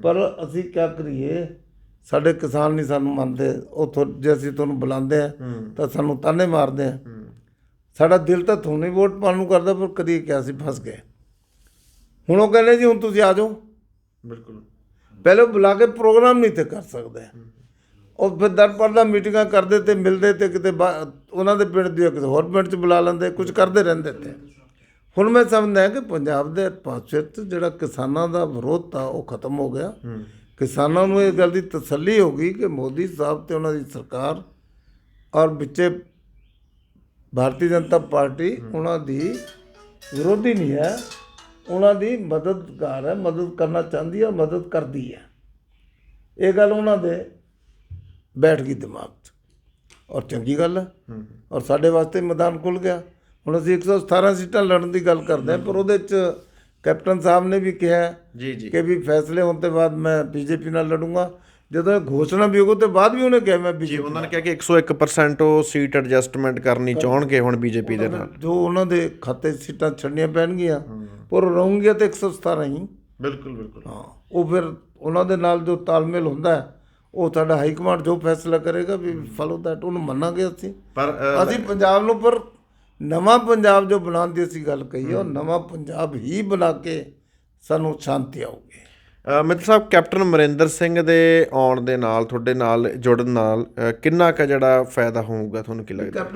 ਪਰ ਅਸੀਂ ਕੀ ਕਰੀਏ, ਸਾਡੇ ਕਿਸਾਨ ਨਹੀਂ ਸਾਨੂੰ ਮੰਨਦੇ। ਉਹ ਜੇ ਅਸੀਂ ਤੁਹਾਨੂੰ ਬੁਲਾਉਂਦੇ ਹਾਂ ਤਾਂ ਸਾਨੂੰ ਤਾਨੇ ਮਾਰਦੇ ਆ। ਸਾਡਾ ਦਿਲ ਤਾਂ ਤੁਹਾਨੂੰ ਹੀ ਵੋਟ ਪਾਉਣ ਨੂੰ ਕਰਦਾ, ਪਰ ਕਦੀ ਕਿਹਾ ਅਸੀਂ ਫਸ ਗਏ। ਹੁਣ ਉਹ ਕਹਿੰਦੇ ਜੀ ਹੁਣ ਤੁਸੀਂ ਆ ਜਾਓ। ਬਿਲਕੁਲ, ਪਹਿਲੇ ਬੁਲਾ ਕੇ ਪ੍ਰੋਗਰਾਮ ਨਹੀਂ ਤੇ ਕਰ ਸਕਦੇ, ਉਹ ਫਿਰ ਦਰ ਪਰਦਾ ਮੀਟਿੰਗਾਂ ਕਰਦੇ ਤੇ ਮਿਲਦੇ ਤੇ ਕਿਤੇ ਉਹਨਾਂ ਦੇ ਪਿੰਡ ਦੀ ਕਿਸੇ ਹੋਰ ਪਿੰਡ 'ਚ ਬੁਲਾ ਲੈਂਦੇ, ਕੁਝ ਕਰਦੇ ਰਹਿੰਦੇ ਤੇ। ਹੁਣ ਮੈਂ ਸਮਝਦਾ ਕਿ ਪੰਜਾਬ ਦੇ ਪਾਸੇ 'ਚ ਜਿਹੜਾ ਕਿਸਾਨਾਂ ਦਾ ਵਿਰੋਧ ਤਾ ਉਹ ਖਤਮ ਹੋ ਗਿਆ। ਕਿਸਾਨਾਂ ਨੂੰ ਇਹ ਗੱਲ ਦੀ ਤਸੱਲੀ ਹੋ ਗਈ ਕਿ ਮੋਦੀ ਸਾਹਿਬ ਤੇ ਉਹਨਾਂ ਦੀ ਸਰਕਾਰ ਔਰ ਵਿੱਚੇ ਭਾਰਤੀ ਜਨਤਾ ਪਾਰਟੀ ਉਹਨਾਂ ਦੀ ਵਿਰੋਧੀ ਨਹੀਂ ਹੈ, ਉਹਨਾਂ ਦੀ ਮਦਦਗਾਰ ਹੈ, ਮਦਦ ਕਰਨਾ ਚਾਹੁੰਦੀ ਹੈ, ਮਦਦ ਕਰਦੀ ਹੈ। ਇਹ ਗੱਲ ਉਹਨਾਂ ਦੇ ਬੈਠ ਗਈ ਦਿਮਾਗ 'ਚ, ਔਰ ਚੰਗੀ ਗੱਲ ਹੈ। ਔਰ ਸਾਡੇ ਵਾਸਤੇ ਮੈਦਾਨ ਖੁੱਲ੍ਹ ਗਿਆ। ਹੁਣ ਅਸੀਂ 117 ਸੀਟਾਂ ਲੜਨ ਦੀ ਗੱਲ ਕਰਦੇ ਹਾਂ, ਪਰ ਉਹਦੇ 'ਚ ਕੈਪਟਨ ਸਾਹਿਬ ਨੇ ਵੀ ਕਿਹਾ ਜੀ ਕਿ ਵੀ ਫੈਸਲੇ ਹੋਣ ਤੋਂ ਬਾਅਦ ਮੈਂ ਬੀਜੇਪੀ ਨਾਲ ਲੜੂੰਗਾ। ਜਦੋਂ ਇਹ ਘੋਸ਼ਣਾ ਵੀ ਹੋਊ ਤੋਂ ਬਾਅਦ ਵੀ ਉਹਨੇ ਕਿਹਾ ਮੈਂ ਬੀਜੇਪੀ, ਉਹਨਾਂ ਨੇ ਕਿਹਾ ਕਿ 101% ਉਹ ਸੀਟ ਐਡਜਸਟਮੈਂਟ ਕਰਨੀ ਚਾਹਣਗੇ ਹੁਣ ਬੀਜੇਪੀ ਦੇ ਨਾਲ। ਜੋ ਉਹਨਾਂ ਦੇ ਖਾਤੇ ਸੀਟਾਂ ਛੱਡਣੀਆਂ ਪੈਣਗੀਆਂ, ਪਰ ਰਹੂੰਗੀਆਂ ਤਾਂ 117 ਹੀ। ਬਿਲਕੁਲ ਹਾਂ, ਉਹ ਫਿਰ ਉਹਨਾਂ ਦੇ ਨਾਲ ਜੋ ਤਾਲਮੇਲ ਹੁੰਦਾ ਹੈ, ਉਹ ਸਾਡਾ ਹਾਈ ਕਮਾਂਡ ਜੋ ਫੈਸਲਾ ਕਰੇਗਾ ਵੀ ਫੋਲੋ ਦੈਟ, ਉਹਨੂੰ ਮੰਨਾਂਗੇ ਅਸੀਂ। ਪਰ ਅਸੀਂ ਪੰਜਾਬ ਨੂੰ, ਪਰ ਨਵਾਂ ਪੰਜਾਬ ਜੋ ਬਣਾਉਣ ਦੀ ਅਸੀਂ ਗੱਲ ਕਹੀ ਹੈ, ਉਹ ਨਵਾਂ ਪੰਜਾਬ ਹੀ ਬਣਾ ਕੇ ਸਾਨੂੰ ਸ਼ਾਂਤੀ ਆਊਗੀ। ਮਿੱਤਲ ਸਾਹਿਬ, ਕੈਪਟਨ ਅਮਰਿੰਦਰ ਸਿੰਘ ਦੇ ਆਉਣ ਦੇ ਨਾਲ, ਤੁਹਾਡੇ ਨਾਲ ਜੁੜਨ ਨਾਲ ਕਿੰਨਾ ਕੁ ਜਿਹੜਾ ਫਾਇਦਾ ਹੋਊਗਾ, ਤੁਹਾਨੂੰ ਕੀ ਲੱਗਦਾ?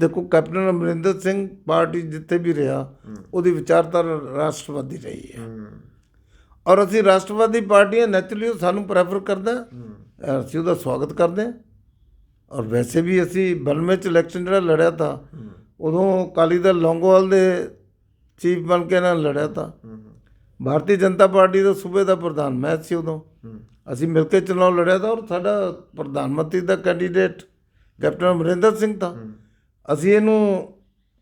ਦੇਖੋ, ਕੈਪਟਨ ਅਮਰਿੰਦਰ ਸਿੰਘ ਪਾਰਟੀ ਜਿੱਥੇ ਵੀ ਰਿਹਾ ਉਹਦੀ ਵਿਚਾਰਧਾਰਾ ਰਾਸ਼ਟਰਵਾਦੀ ਰਹੀ ਹੈ, ਔਰ ਅਸੀਂ ਰਾਸ਼ਟਰਵਾਦੀ ਪਾਰਟੀਆਂ ਨੈਚੁਰਲੀ ਉਹ ਸਾਨੂੰ ਪ੍ਰੈਫਰ ਕਰਦਾ, ਅਸੀਂ ਉਹਦਾ ਸਵਾਗਤ ਕਰਦੇ ਹਾਂ। ਔਰ ਵੈਸੇ ਵੀ ਅਸੀਂ 92 'ਚ ਇਲੈਕਸ਼ਨ ਜਿਹੜਾ ਲੜਿਆ ਤਾ, ਉਦੋਂ ਅਕਾਲੀ ਦਲ ਲੌਂਗੋਵਾਲ ਦੇ ਚੀਫ ਬਣ ਕੇ ਨਾਲ ਲੜਿਆ ਤਾ। ਭਾਰਤੀ ਜਨਤਾ ਪਾਰਟੀ ਦਾ ਸੂਬੇ ਦਾ ਪ੍ਰਧਾਨ ਮੈਂ ਸੀ ਉਦੋਂ, ਅਸੀਂ ਮਿਲ ਕੇ ਚੁਣਾਵ ਲੜਿਆ ਤਾ, ਔਰ ਸਾਡਾ ਪ੍ਰਧਾਨ ਮੰਤਰੀ ਦਾ ਕੈਂਡੀਡੇਟ ਕੈਪਟਨ ਅਮਰਿੰਦਰ ਸਿੰਘ ਤਾ। ਅਸੀਂ ਇਹਨੂੰ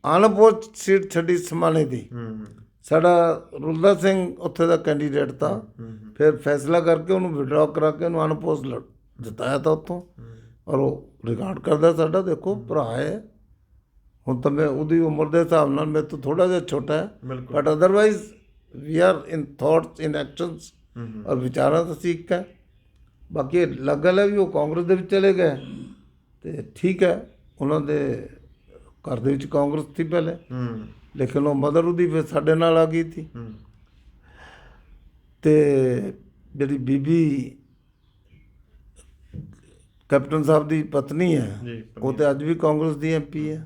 ਅਨਅਪੋਜ਼ਡ ਸੀਟ ਛੱਡੀ ਸਮਾਣੇ ਦੀ, ਸਾਡਾ ਰੁਲਦਾ ਸਿੰਘ ਉੱਥੇ ਦਾ ਕੈਂਡੀਡੇਟ ਤਾ। ਫਿਰ ਫੈਸਲਾ ਕਰਕੇ ਉਹਨੂੰ ਵਿਡਰਾ ਕਰਾ ਕੇ ਉਹਨੂੰ ਅਨਅਪੋਜ਼ਡ ਜਿਤਾਇਆ ਤਾ ਉੱਥੋਂ, ਔਰ ਉਹ ਰਿਕਾਰਡ ਕਰਦਾ ਸਾਡਾ। ਦੇਖੋ, ਭਰਾ ਹੈ। ਹੁਣ ਤਾਂ ਮੈਂ ਉਹਦੀ ਉਮਰ ਦੇ ਹਿਸਾਬ ਨਾਲ ਮੇਰੇ ਤੋਂ ਥੋੜ੍ਹਾ ਜਿਹਾ ਛੋਟਾ ਹੈ, but otherwise we are in thoughts in actions, ਔਰ ਵਿਚਾਰਾਂ ਤਾਂ ਅਸੀਂ ਇੱਕ ਹੈ। ਬਾਕੀ ਅਲੱਗ ਗੱਲ ਹੈ ਵੀ ਉਹ ਕਾਂਗਰਸ ਦੇ ਵਿੱਚ ਚਲੇ ਗਏ, ਤੇ ਠੀਕ ਹੈ, ਉਹਨਾਂ ਦੇ ਘਰ ਦੇ ਵਿੱਚ ਕਾਂਗਰਸ ਸੀ ਪਹਿਲੇ, ਲੇਕਿਨ ਉਹ ਮਦਰ ਉਹਦੀ ਫਿਰ ਸਾਡੇ ਨਾਲ ਆ ਗਈ ਸੀ। ਅਤੇ ਜਿਹੜੀ ਬੀਬੀ ਕੈਪਟਨ ਸਾਹਿਬ ਦੀ ਪਤਨੀ ਹੈ, ਉਹ ਤਾਂ ਅੱਜ ਵੀ ਕਾਂਗਰਸ ਦੀ MP ਹੈ,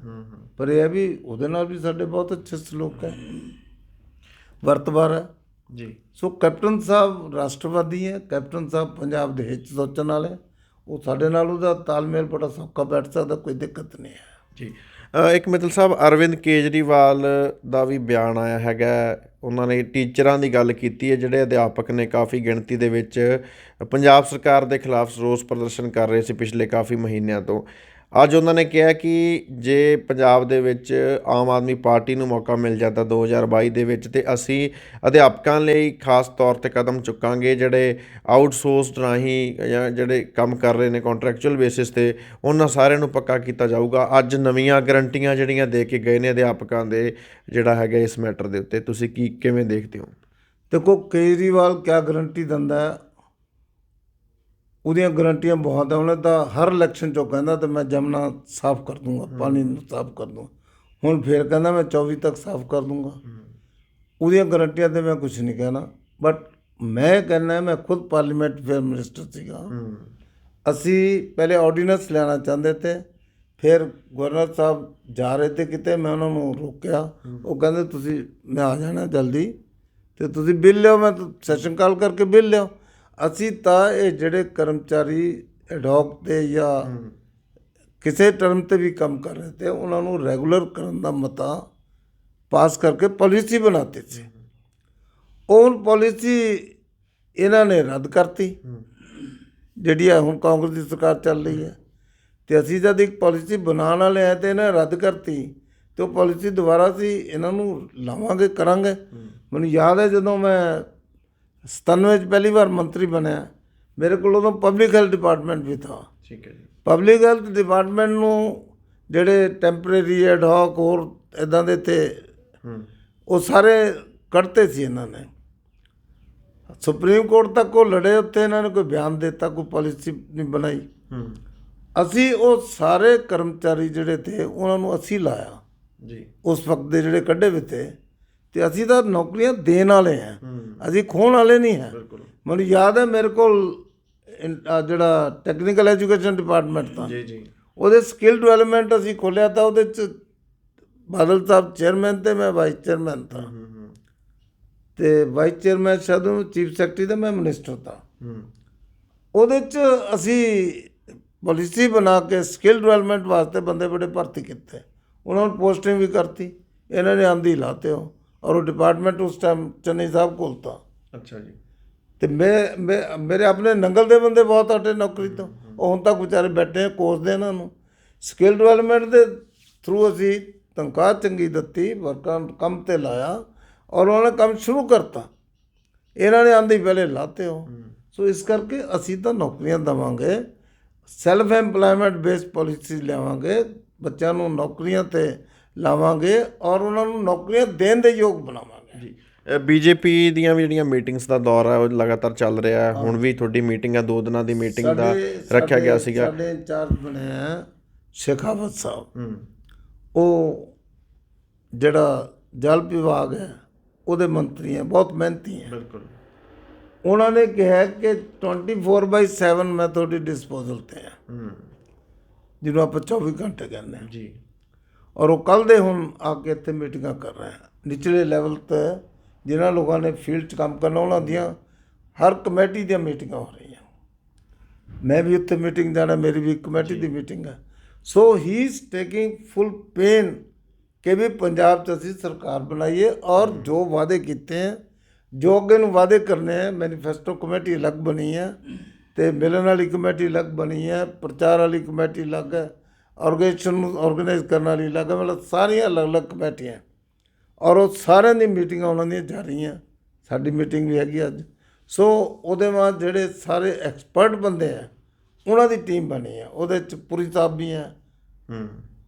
ਪਰ ਇਹ ਵੀ ਉਹਦੇ ਨਾਲ ਵੀ ਸਾਡੇ ਬਹੁਤ ਅੱਛੇ ਸਲੂਕ ਹੈ, ਵਰਤਵਾਰ ਹੈ ਜੀ। ਸੋ ਕੈਪਟਨ ਸਾਹਿਬ ਰਾਸ਼ਟਰਵਾਦੀ ਹੈ, ਕੈਪਟਨ ਸਾਹਿਬ ਪੰਜਾਬ ਦੇ ਹਿੱਤ ਸੋਚਣ ਵਾਲੇ, ਉਹ ਸਾਡੇ ਨਾਲ ਉਹਦਾ ਤਾਲਮੇਲ ਬੜਾ ਸੌਖਾ ਬੈਠ ਸਕਦਾ, ਕੋਈ ਦਿੱਕਤ ਨਹੀਂ ਹੈ ਜੀ। ਇੱਕ ਮਿੱਤਲ ਸਾਹਿਬ, ਅਰਵਿੰਦ ਕੇਜਰੀਵਾਲ ਦਾ ਵੀ ਬਿਆਨ ਆਇਆ ਹੈਗਾ। ਉਹਨਾਂ ਨੇ ਟੀਚਰਾਂ ਦੀ ਗੱਲ ਕੀਤੀ ਹੈ, ਜਿਹੜੇ ਅਧਿਆਪਕ ਨੇ ਕਾਫੀ ਗਿਣਤੀ ਦੇ ਵਿੱਚ ਪੰਜਾਬ ਸਰਕਾਰ ਦੇ ਖਿਲਾਫ ਰੋਸ ਪ੍ਰਦਰਸ਼ਨ ਕਰ ਰਹੇ ਸੀ ਪਿਛਲੇ ਕਾਫੀ ਮਹੀਨਿਆਂ ਤੋਂ। ਅੱਜ ਉਹਨਾਂ ਨੇ ਕਿਹਾ ਕਿ ਜੇ ਪੰਜਾਬ ਦੇ ਵਿੱਚ ਆਮ ਆਦਮੀ ਪਾਰਟੀ ਨੂੰ ਮੌਕਾ ਮਿਲ ਜਾਂਦਾ 2022 ਦੇ ਵਿੱਚ, ਤੇ ਅਸੀਂ ਅਧਿਆਪਕਾਂ ਲਈ ਖਾਸ ਤੌਰ ਤੇ ਕਦਮ ਚੁੱਕਾਂਗੇ, ਜਿਹੜੇ ਆਊਟਸੋਰਸਡ ਰਾਹੀਂ ਜਾਂ ਜਿਹੜੇ ਕੰਮ ਕਰ ਰਹੇ ਨੇ ਕੰਟਰੈਕਚੁਅਲ ਬੇਸਿਸ ਤੇ, ਉਹਨਾਂ ਸਾਰਿਆਂ ਨੂੰ ਪੱਕਾ ਕੀਤਾ ਜਾਊਗਾ। ਅੱਜ ਨਵੀਆਂ ਗਰੰਟੀਆਂ ਜਿਹੜੀਆਂ ਦੇ ਕੇ ਗਏ ਨੇ ਅਧਿਆਪਕਾਂ ਦੇ ਜਿਹੜਾ ਹੈਗਾ ਇਸ ਮੈਟਰ ਦੇ ਉੱਤੇ, ਤੁਸੀਂ ਕਿਵੇਂ ਦੇਖਦੇ ਹੋ? ਦੇਖੋ, ਕੇਜਰੀਵਾਲ ਕਿਆ ਗਰੰਟੀ ਦਿੰਦਾ ਹੈ, ਉਹਦੀਆਂ ਗਰੰਟੀਆਂ ਬਹੁਤ ਹੈ। ਉਹਨੇ ਤਾਂ ਹਰ ਇਲੈਕਸ਼ਨ 'ਚੋਂ ਕਹਿੰਦਾ ਤੇ ਮੈਂ ਜਮਨਾ ਸਾਫ਼ ਕਰ ਦੂੰਗਾ, ਪਾਣੀ ਨੂੰ ਸਾਫ਼ ਕਰ ਦੂੰਗਾ। ਹੁਣ ਫੇਰ ਕਹਿੰਦਾ ਮੈਂ 24 ਤੱਕ ਸਾਫ਼ ਕਰ ਦੂੰਗਾ। ਉਹਦੀਆਂ ਗਰੰਟੀਆਂ 'ਤੇ ਮੈਂ ਕੁਝ ਨਹੀਂ ਕਹਿਣਾ, ਬਟ ਮੈਂ ਕਹਿੰਦਾ, ਮੈਂ ਖੁਦ ਪਾਰਲੀਮੈਂਟ ਅਫੇਅਰ ਮਿਨਿਸਟਰ ਸੀਗਾ। ਅਸੀਂ ਪਹਿਲੇ ਆਰਡੀਨੈਂਸ ਲੈਣਾ ਚਾਹੁੰਦੇ ਤੇ, ਫਿਰ ਗਵਰਨਰ ਸਾਹਿਬ ਜਾ ਰਹੇ ਤੇ ਕਿਤੇ, ਮੈਂ ਉਹਨਾਂ ਨੂੰ ਰੋਕਿਆ। ਉਹ ਕਹਿੰਦੇ ਤੁਸੀਂ, ਮੈਂ ਆ ਜਾਣਾ ਜਲਦੀ, ਤੇ ਤੁਸੀਂ ਬਿੱਲ ਲਿਓ, ਮੈਂ ਸੈਸ਼ਨ ਕਾਲ ਕਰਕੇ ਬਿੱਲ ਲਿਓ। ਅਸੀਂ ਤਾਂ ਇਹ ਜਿਹੜੇ ਕਰਮਚਾਰੀ ਐਡਹੌਕ 'ਤੇ ਜਾਂ ਕਿਸੇ ਟਰਮ 'ਤੇ ਵੀ ਕੰਮ ਕਰ ਰਹੇ ਤੇ, ਉਹਨਾਂ ਨੂੰ ਰੈਗੂਲਰ ਕਰਨ ਦਾ ਮਤਾ ਪਾਸ ਕਰਕੇ ਪਾਲਿਸੀ ਬਣਾਤੇ ਸੀ। ਉਹ ਪਾਲਿਸੀ ਇਹਨਾਂ ਨੇ ਰੱਦ ਕਰਤੀ, ਜਿਹੜੀ ਹੈ ਹੁਣ ਕਾਂਗਰਸ ਦੀ ਸਰਕਾਰ ਚੱਲ ਰਹੀ ਹੈ। ਅਤੇ ਅਸੀਂ ਜਦ ਇੱਕ ਪਾਲਿਸੀ ਬਣਾਉਣ ਵਾਲੇ ਆਏ ਅਤੇ ਇਹਨੇ ਰੱਦ ਕਰਤੀ, ਅਤੇ ਉਹ ਪਾਲਿਸੀ ਦੁਬਾਰਾ ਅਸੀਂ ਇਹਨਾਂ ਨੂੰ ਲਾਵਾਂਗੇ, ਕਰਾਂਗੇ। ਮੈਨੂੰ ਯਾਦ ਹੈ ਜਦੋਂ ਮੈਂ 97 'ਚ ਪਹਿਲੀ ਵਾਰ ਮੰਤਰੀ ਬਣਿਆ, ਮੇਰੇ ਕੋਲ ਉਦੋਂ ਪਬਲਿਕ ਹੈਲਥ ਡਿਪਾਰਟਮੈਂਟ ਵੀ ਥਾ। ਠੀਕ ਹੈ ਜੀ। ਪਬਲਿਕ ਹੈਲਥ ਡਿਪਾਰਟਮੈਂਟ ਨੂੰ ਜਿਹੜੇ ਟੈਂਪਰੇਰੀ ਐਡਹੌਕ ਹੋਰ ਇੱਦਾਂ ਦੇ ਤੇ, ਉਹ ਸਾਰੇ ਕੱਢਤੇ ਸੀ ਇਹਨਾਂ ਨੇ। ਸੁਪਰੀਮ ਕੋਰਟ ਤੱਕ ਉਹ ਲੜੇ, ਉੱਥੇ ਇਹਨਾਂ ਨੇ ਕੋਈ ਬਿਆਨ ਦਿੱਤਾ, ਕੋਈ ਪਾਲਿਸੀ ਨਹੀਂ ਬਣਾਈ। ਅਸੀਂ ਉਹ ਸਾਰੇ ਕਰਮਚਾਰੀ ਜਿਹੜੇ ਤੇ ਉਹਨਾਂ ਨੂੰ ਅਸੀਂ ਲਾਇਆ ਜੀ, ਉਸ ਵਕਤ ਦੇ ਜਿਹੜੇ ਕੱਢੇ ਵੇ ਤੇ, ਅਤੇ ਅਸੀਂ ਤਾਂ ਨੌਕਰੀਆਂ ਦੇਣ ਵਾਲੇ ਹਾਂ, ਅਸੀਂ ਖੋਹਣ ਵਾਲੇ ਨਹੀਂ ਹਾਂ। ਮੈਨੂੰ ਯਾਦ ਹੈ ਮੇਰੇ ਕੋਲ ਜਿਹੜਾ ਟੈਕਨੀਕਲ ਐਜੂਕੇਸ਼ਨ ਡਿਪਾਰਟਮੈਂਟ ਤਾਂ ਜੀ, ਉਹਦੇ ਸਕਿੱਲ ਡਿਵੈਲਪਮੈਂਟ ਅਸੀਂ ਖੋਲ੍ਹਿਆ ਤਾਂ ਉਹਦੇ 'ਚ ਬਾਦਲ ਸਾਹਿਬ ਚੇਅਰਮੈਨ ਤੇ ਮੈਂ ਵਾਈਸ ਚੇਅਰਮੈਨ ਤਾਂ, ਅਤੇ ਵਾਈਸ ਚੇਅਰਮੈਨ ਸ਼ਾਇਦ ਚੀਫ ਸੈਕਟਰੀ ਦਾ, ਮੈਂ ਮਿਨਿਸਟਰ ਤਾਂ। ਉਹਦੇ 'ਚ ਅਸੀਂ ਪਾਲਿਸੀ ਬਣਾ ਕੇ ਸਕਿੱਲ ਡਿਵੈਲਪਮੈਂਟ ਵਾਸਤੇ ਬੰਦੇ ਬੜੇ ਭਰਤੀ ਕੀਤੇ, ਉਹਨਾਂ ਨੂੰ ਪੋਸਟਿੰਗ ਵੀ ਕਰਤੀ। ਇਹਨਾਂ ਨੇ ਆਂਦੀ ਲਾਤੇ ਹੋ, ਔਰ ਉਹ ਡਿਪਾਰਟਮੈਂਟ ਉਸ ਟਾਈਮ ਚੰਨੀ ਸਾਹਿਬ ਖੋਲ੍ਹਤਾ। ਅੱਛਾ ਜੀ। ਅਤੇ ਮੇਰੇ ਆਪਣੇ ਨੰਗਲ ਦੇ ਬੰਦੇ ਬਹੁਤ ਹਟੇ ਨੌਕਰੀ ਤੋਂ, ਉਹ ਹੁਣ ਤੱਕ ਵਿਚਾਰੇ ਬੈਠੇ, ਕੋਸਦੇ ਇਹਨਾਂ ਨੂੰ। ਸਕਿੱਲ ਡਿਵੈਲਪਮੈਂਟ ਦੇ ਥਰੂ ਅਸੀਂ ਤਨਖਾਹ ਚੰਗੀ ਦਿੱਤੀ, ਵਰਕਰਾਂ ਨੂੰ ਕੰਮ 'ਤੇ ਲਾਇਆ, ਔਰ ਉਹਨਾਂ ਨੇ ਕੰਮ ਸ਼ੁਰੂ ਕਰਤਾ। ਇਹਨਾਂ ਨੇ ਆਂਦੀ ਪਹਿਲੇ ਲਾਤੇ ਹੋ। ਸੋ ਇਸ ਕਰਕੇ ਅਸੀਂ ਤਾਂ ਨੌਕਰੀਆਂ ਦੇਵਾਂਗੇ, ਸੈਲਫ ਐਮਪਲਾਇਮੈਂਟ ਬੇਸਡ ਪਾਲਿਸੀ ਲਿਆਵਾਂਗੇ, ਬੱਚਿਆਂ ਨੂੰ ਨੌਕਰੀਆਂ 'ਤੇ ਲਾਵਾਂਗੇ, ਔਰ ਉਹਨਾਂ ਨੂੰ ਨੌਕਰੀਆਂ ਦੇਣ ਦੇ ਯੋਗ ਬਣਾਵਾਂਗੇ। ਜੀ, ਬੀਜੇਪੀ ਦੀਆਂ ਵੀ ਜਿਹੜੀਆਂ ਮੀਟਿੰਗਸ ਦਾ ਦੌਰ ਹੈ ਉਹ ਲਗਾਤਾਰ ਚੱਲ ਰਿਹਾ ਹੈ। ਹੁਣ ਵੀ ਤੁਹਾਡੀ ਮੀਟਿੰਗ ਹੈ, 2 ਦਿਨਾਂ ਦੀ ਮੀਟਿੰਗ ਦਾ ਰੱਖਿਆ ਗਿਆ ਸੀਗਾ। ਸਾਡੇ ਇੰਚਾਰਜ ਬਣੇ ਆ ਸ਼ੇਖਾਵਤ ਸਾਹਿਬ, ਉਹ ਜਿਹੜਾ ਜਲ ਵਿਭਾਗ ਹੈ ਉਹਦੇ ਮੰਤਰੀ ਹੈ, ਬਹੁਤ ਮਿਹਨਤੀ ਹੈ। ਬਿਲਕੁਲ। ਉਹਨਾਂ ਨੇ ਕਿਹਾ ਕਿ 24/7 ਮੈਂ ਤੁਹਾਡੀ ਡਿਸਪੋਜ਼ਲ 'ਤੇ ਹਾਂ, ਜਿਹਨੂੰ ਆਪਾਂ 24 ਘੰਟੇ ਕਹਿੰਦੇ ਹਾਂ ਜੀ। ਔਰ ਉਹ ਕੱਲ੍ਹ ਦੇ ਹੁਣ ਆ ਕੇ ਇੱਥੇ ਮੀਟਿੰਗਾਂ ਕਰ ਰਹੇ ਹਨ ਨਿਚਲੇ ਲੈਵਲ 'ਤੇ, ਜਿਨ੍ਹਾਂ ਲੋਕਾਂ ਨੇ ਫੀਲਡ 'ਚ ਕੰਮ ਕਰਨਾ, ਉਹਨਾਂ ਦੀਆਂ ਹਰ ਕਮੇਟੀ ਦੀਆਂ ਮੀਟਿੰਗਾਂ ਹੋ ਰਹੀਆਂ। ਮੈਂ ਵੀ ਉੱਥੇ ਮੀਟਿੰਗ ਜਾਣਾ, ਮੇਰੀ ਵੀ ਕਮੇਟੀ ਦੀ ਮੀਟਿੰਗ ਹੈ। So he is taking full pain ਕਿ ਵੀ ਪੰਜਾਬ 'ਚ ਅਸੀਂ ਸਰਕਾਰ ਬਣਾਈਏ, ਔਰ ਜੋ ਵਾਅਦੇ ਕੀਤੇ ਹੈ, ਜੋ ਅੱਗੇ ਨੂੰ ਵਾਅਦੇ ਕਰਨੇ ਹੈ। ਮੈਨੀਫੈਸਟੋ ਕਮੇਟੀ ਅਲੱਗ ਬਣੀ ਹੈ, ਅਤੇ ਮਿਲਣ ਵਾਲੀ ਕਮੇਟੀ ਅਲੱਗ ਬਣੀ ਹੈ, ਪ੍ਰਚਾਰ ਵਾਲੀ ਕਮੇਟੀ ਅਲੱਗ ਹੈ, ਆਰਗੇਨਾਈਜੇਸ਼ਨ ਨੂੰ ਆਰਗੇਨਾਈਜ਼ ਕਰਨ ਵਾਲੀ ਅਲੱਗ ਹੈ, ਮਤਲਬ ਸਾਰੀਆਂ ਅਲੱਗ ਅਲੱਗ ਕਮੇਟੀਆਂ, ਔਰ ਉਹ ਸਾਰਿਆਂ ਦੀ ਮੀਟਿੰਗਾਂ ਉਹਨਾਂ ਦੀਆਂ ਜਾ ਰਹੀਆਂ। ਸਾਡੀ ਮੀਟਿੰਗ ਵੀ ਹੈਗੀ ਅੱਜ। ਸੋ ਉਹਦੇ ਬਾਅਦ ਜਿਹੜੇ ਸਾਰੇ ਐਕਸਪਰਟ ਬੰਦੇ ਹੈ, ਉਹਨਾਂ ਦੀ ਟੀਮ ਬਣੀ ਹੈ। ਉਹਦੇ 'ਚ ਪੁਰੀ ਸਾਹਿਬ ਵੀ ਹੈ,